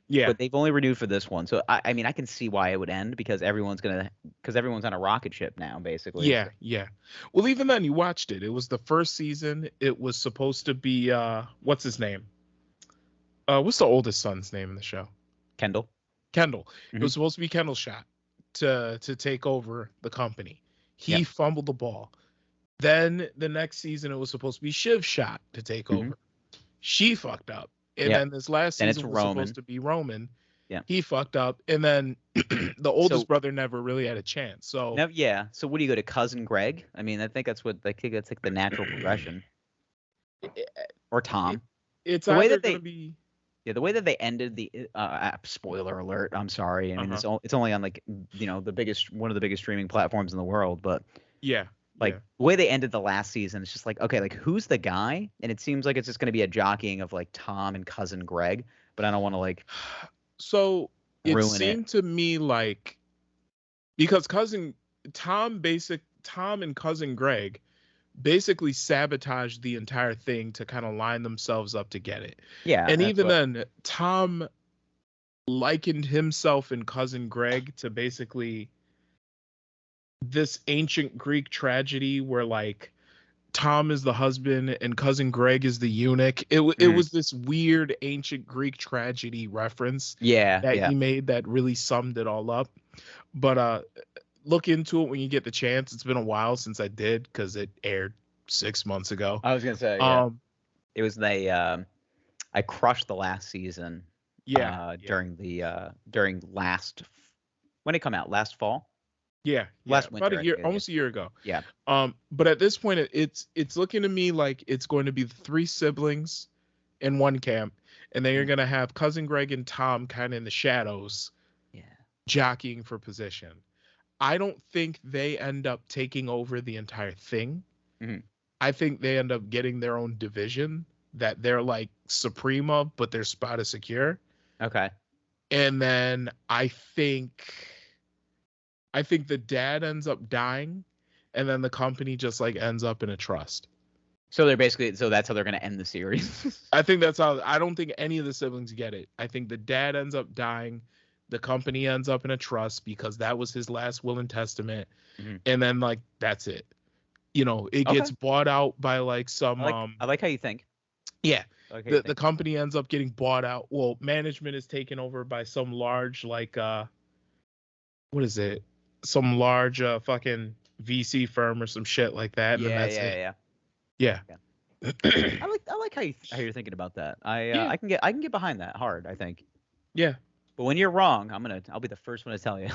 S3: Yeah.
S2: But they've only renewed for this one, so I mean I can see why it would end because everyone's on a rocket ship now basically.
S3: Yeah, yeah. Well, even then, you watched it. It was the first season. It was supposed to be what's his name? What's the oldest son's name in the show?
S2: Kendall.
S3: Kendall. It
S2: Mhm.
S3: was supposed to be Kendall's shot to take over the company. He
S2: Yep.
S3: fumbled the ball. Then the next season, it was supposed to be Shiv's shot to take
S2: Mhm.
S3: over. She fucked up. And
S2: Yep.
S3: then this last
S2: Then it's
S3: season was
S2: Roman.
S3: supposed to be Roman.
S2: Yeah.
S3: He fucked up. And then the oldest
S2: So-
S3: brother never really had a chance. So
S2: Now, yeah. So what do you go to cousin Greg? I mean, I think that's like the natural progression. Or Tom.
S3: it's
S2: the way
S3: either
S2: that they-
S3: going to be.
S2: Yeah, the way that they ended the spoiler alert. I'm sorry. I mean, it's only on like one of the biggest streaming platforms in the world, but
S3: Yeah.
S2: like
S3: yeah.
S2: the way they ended the last season, it's just like, okay, like who's the guy? And it seems like it's just going to be a jockeying of like Tom and cousin Greg, but I don't want to like
S3: So it
S2: ruin
S3: seemed to me like because Tom and cousin Greg basically sabotaged the entire thing to kind of line themselves up to get it.
S2: yeah.
S3: And
S2: that's
S3: even
S2: what-
S3: then, Tom likened himself and cousin Greg to basically this ancient Greek tragedy where like Tom is the husband and cousin Greg is the eunuch. It was this weird ancient Greek tragedy reference
S2: yeah,
S3: that
S2: yeah.
S3: he made that really summed it all up. But look into it when you get the chance. It's been a while since I did because it aired 6 months ago.
S2: I was gonna say,
S3: Um,
S2: It was I crushed the last season.
S3: Yeah.
S2: During when it come out last fall.
S3: Yeah.
S2: Last
S3: About
S2: winter,
S3: a
S2: I
S3: year,
S2: think,
S3: almost a year ago.
S2: Yeah.
S3: But at this point, it's looking to me like it's going to be the three siblings in one camp, and then you're gonna have cousin Greg and Tom kind of in the shadows,
S2: Yeah.
S3: jockeying for position. I don't think they end up taking over the entire thing.
S2: Mhm.
S3: I think they end up getting their own division that they're like supreme of, but their spot is secure.
S2: Okay.
S3: And then I think the dad ends up dying, and then the company just like ends up in a trust.
S2: So that's how they're gonna end the series.
S3: I think that's how. I don't think any of the siblings get it. I think the dad ends up dying, the company ends up in a trust because that was his last will and testament, and then like that's it. It gets bought out by like some.
S2: I like how you think.
S3: Yeah,
S2: Like how you
S3: the
S2: think.
S3: company ends up getting bought out. Well, management is taken over by some large like what is it? Some large fucking VC firm or some shit like that. And then that's it. Yeah.
S2: I like how you're thinking about that. I can get behind that hard, I think.
S3: Yeah.
S2: But when you're wrong, I'll be the first one to tell you.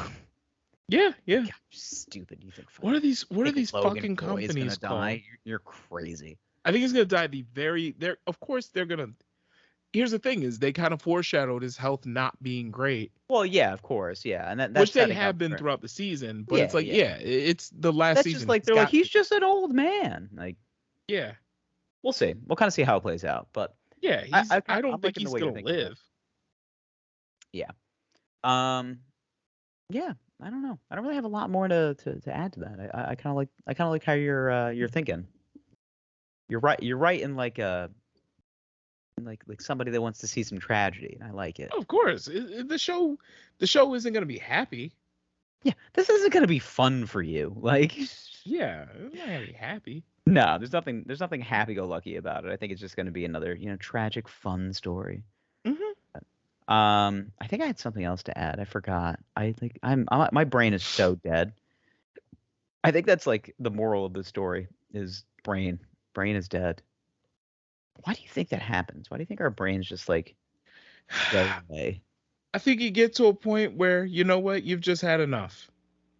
S3: Yeah.
S2: God, you're stupid. You think
S3: What are these
S2: Logan
S3: fucking
S2: Roy is
S3: companies
S2: gonna
S3: called?
S2: die? You're crazy.
S3: I think he's gonna die of course they're gonna. Here's the thing: is they kind of foreshadowed his health not being great.
S2: Well, yeah, of course, yeah, and that's
S3: which they
S2: setting
S3: have
S2: up
S3: been
S2: for-
S3: throughout the season, but
S2: Yeah,
S3: it's like
S2: yeah.
S3: it's the last
S2: That's
S3: season.
S2: just like they're like he's just an old man. Like
S3: Yeah.
S2: we'll see. We'll kind of see how it plays out, but
S3: Yeah, I don't think he's gonna live.
S2: Yeah. Yeah. I don't know. I don't really have a lot more to add to that. I kind of like how you're thinking. You're right. You're right in like somebody that wants to see some tragedy, and I like it.
S3: Of course, the show isn't gonna be happy.
S2: Yeah, this isn't gonna be fun for you. Like,
S3: yeah, it's not gonna be happy.
S2: No, there's nothing happy-go-lucky about it. I think it's just gonna be another tragic fun story. I think I had something else to add. I forgot. I think my brain is so dead. I think that's like the moral of the story is brain is dead. Why do you think that happens? Why do you think our brains just like go away?
S3: I think you get to a point where you know what, you've just had enough.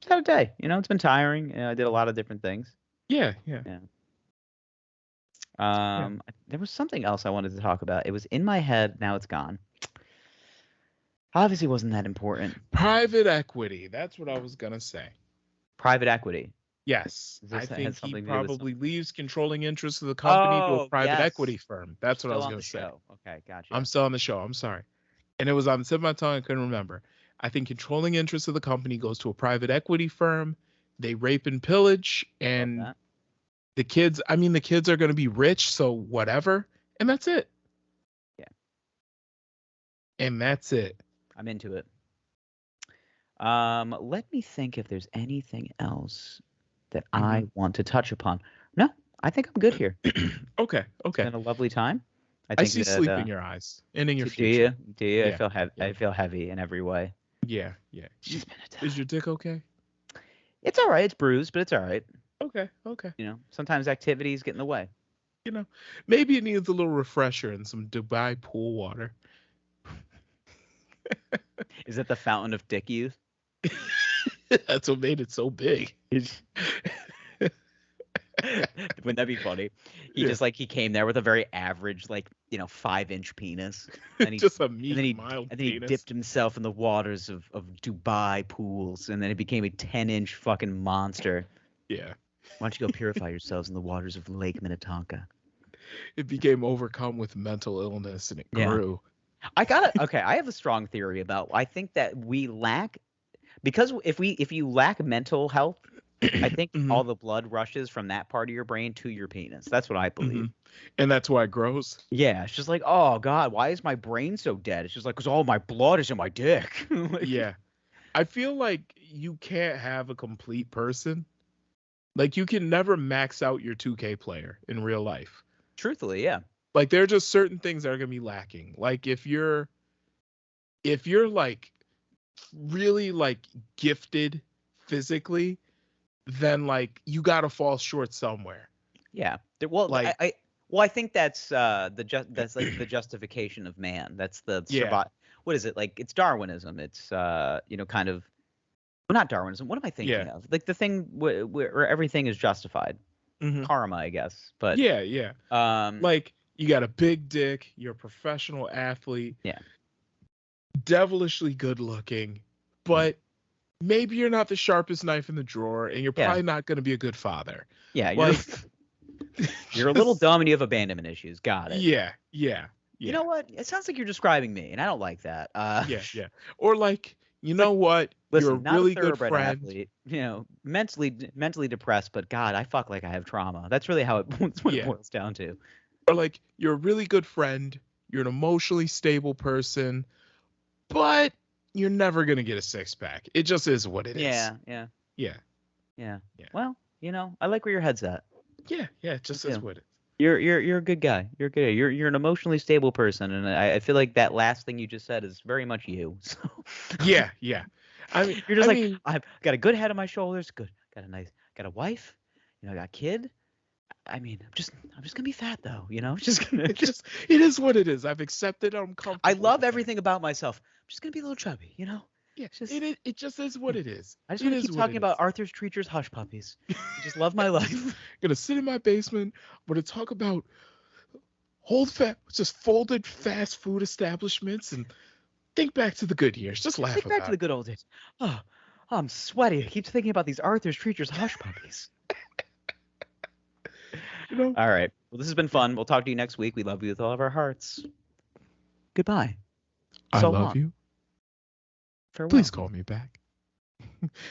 S2: Just had a day. It's been tiring. I did a lot of different things.
S3: Yeah.
S2: There was something else I wanted to talk about. It was in my head. Now it's gone. Obviously, wasn't that important.
S3: Private equity. That's what I was gonna say.
S2: Private equity.
S3: Yes, I
S2: Has
S3: think
S2: something
S3: he
S2: to do with
S3: probably leaves controlling interest of the company to a private equity firm. That's what I was
S2: Still on
S3: gonna
S2: the
S3: say.
S2: show. Okay, gotcha.
S3: I'm still on the show. I'm sorry. And it was on the tip of my tongue. I couldn't remember. I think controlling interest of the company goes to a private equity firm. They rape and pillage, and the kids are going to be rich, so whatever. And that's it.
S2: Yeah.
S3: And that's it.
S2: I'm into it. Let me think if there's anything else that I want to touch upon. No, I think I'm good here.
S3: Okay.
S2: It's been a lovely time.
S3: I see sleep in your eyes and in your future.
S2: Do you?
S3: Yeah.
S2: I feel heavy.
S3: Yeah.
S2: I feel heavy in every way.
S3: Yeah.
S2: It's just been a time.
S3: Is your dick okay?
S2: It's all right. It's bruised, but it's all right.
S3: Okay.
S2: Sometimes activities get in the way.
S3: Maybe it needs a little refresher and some Dubai pool water.
S2: Is it the fountain of dick use?
S3: That's what made it so big.
S2: Wouldn't that be funny? He came there with a very average 5-inch penis, and
S3: just a mild
S2: and then he dipped himself in the waters of Dubai pools, and then it became a 10-inch fucking monster.
S3: Yeah.
S2: Why don't you go purify yourselves in the waters of Lake Minnetonka?
S3: It became overcome with mental illness, and it grew.
S2: I have a strong theory about. I think that we lack, because if you lack mental health, I think all the blood rushes from that part of your brain to your penis. That's what I believe.
S3: And that's why it grows.
S2: Yeah, it's just like, oh God, why is my brain so dead? It's just like, because all my blood is in my dick.
S3: Yeah. I feel like you can't have a complete person. Like, you can never max out your 2K player in real life.
S2: Truthfully, yeah.
S3: Like, there are just certain things that are going to be lacking. Like, if you're like really like gifted physically, then like you got to fall short somewhere.
S2: Yeah. Well,
S3: like,
S2: Well, I think that's that's like the justification of man. That's the
S3: Yeah.
S2: What is it like? It's Darwinism. It's kind of well, not Darwinism. What am I thinking
S3: Yeah.
S2: of? Like the thing where everything is justified.
S3: Hmm.
S2: Karma, I guess. But
S3: Yeah, yeah.
S2: um,
S3: Like you got a big dick, you're a professional athlete,
S2: yeah,
S3: devilishly good looking, but maybe you're not the sharpest knife in the drawer, and you're
S2: Yeah.
S3: probably not going to be a good father.
S2: yeah.
S3: Like
S2: You're a little dumb and you have abandonment issues. Got it.
S3: Yeah, yeah, yeah.
S2: You know what? It sounds like you're describing me, and I don't like that.
S3: Yeah, yeah. Or like, you know what?
S2: Listen,
S3: You're a
S2: not
S3: really
S2: a
S3: good
S2: thoroughbred
S3: friend.
S2: athlete. Mentally depressed, but God, I fuck like I have trauma. That's really how that's what it
S3: Yeah.
S2: boils down to.
S3: Or like, you're a really good friend. You're an emotionally stable person, but you're never gonna get a six pack. It just is what it is.
S2: Yeah, yeah,
S3: Yeah.
S2: yeah.
S3: Yeah.
S2: Well, I like where your head's at.
S3: Yeah, yeah. It just
S2: Yeah.
S3: is what it is.
S2: You're a good guy. You're good. You're an emotionally stable person, and I feel like that last thing you just said is very much you. So
S3: Yeah, yeah. I mean,
S2: you're just
S3: I
S2: like
S3: mean,
S2: I've got a good head on my shoulders. Good. Got a wife. I got a kid. I mean, I'm just gonna be fat though. It's just gonna.
S3: it is what it is. I've accepted. I'm comfortable.
S2: I love
S3: with that.
S2: everything about myself. I'm just gonna be a little chubby.
S3: Yeah,
S2: just-
S3: it just is what it is.
S2: I just
S3: It
S2: want to
S3: is
S2: keep
S3: what
S2: talking
S3: it
S2: about
S3: is.
S2: Arthur's Treacher's Hush Puppies. I just love my life.
S3: Gonna sit in my basement. I'm gonna talk about just folded fast food establishments and think back to the good years. Just laugh
S2: Think back
S3: about
S2: to the good old days. Oh, I'm sweaty. I keep thinking about these Arthur's Treacher's Hush Puppies.
S3: it.
S2: All right. Well, this has been fun. We'll talk to you next week. We love you with all of our hearts. Goodbye.
S3: I
S2: So
S3: love
S2: long.
S3: you.
S2: Farewell.
S3: Please call me back.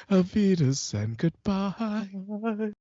S3: Avitas and goodbye.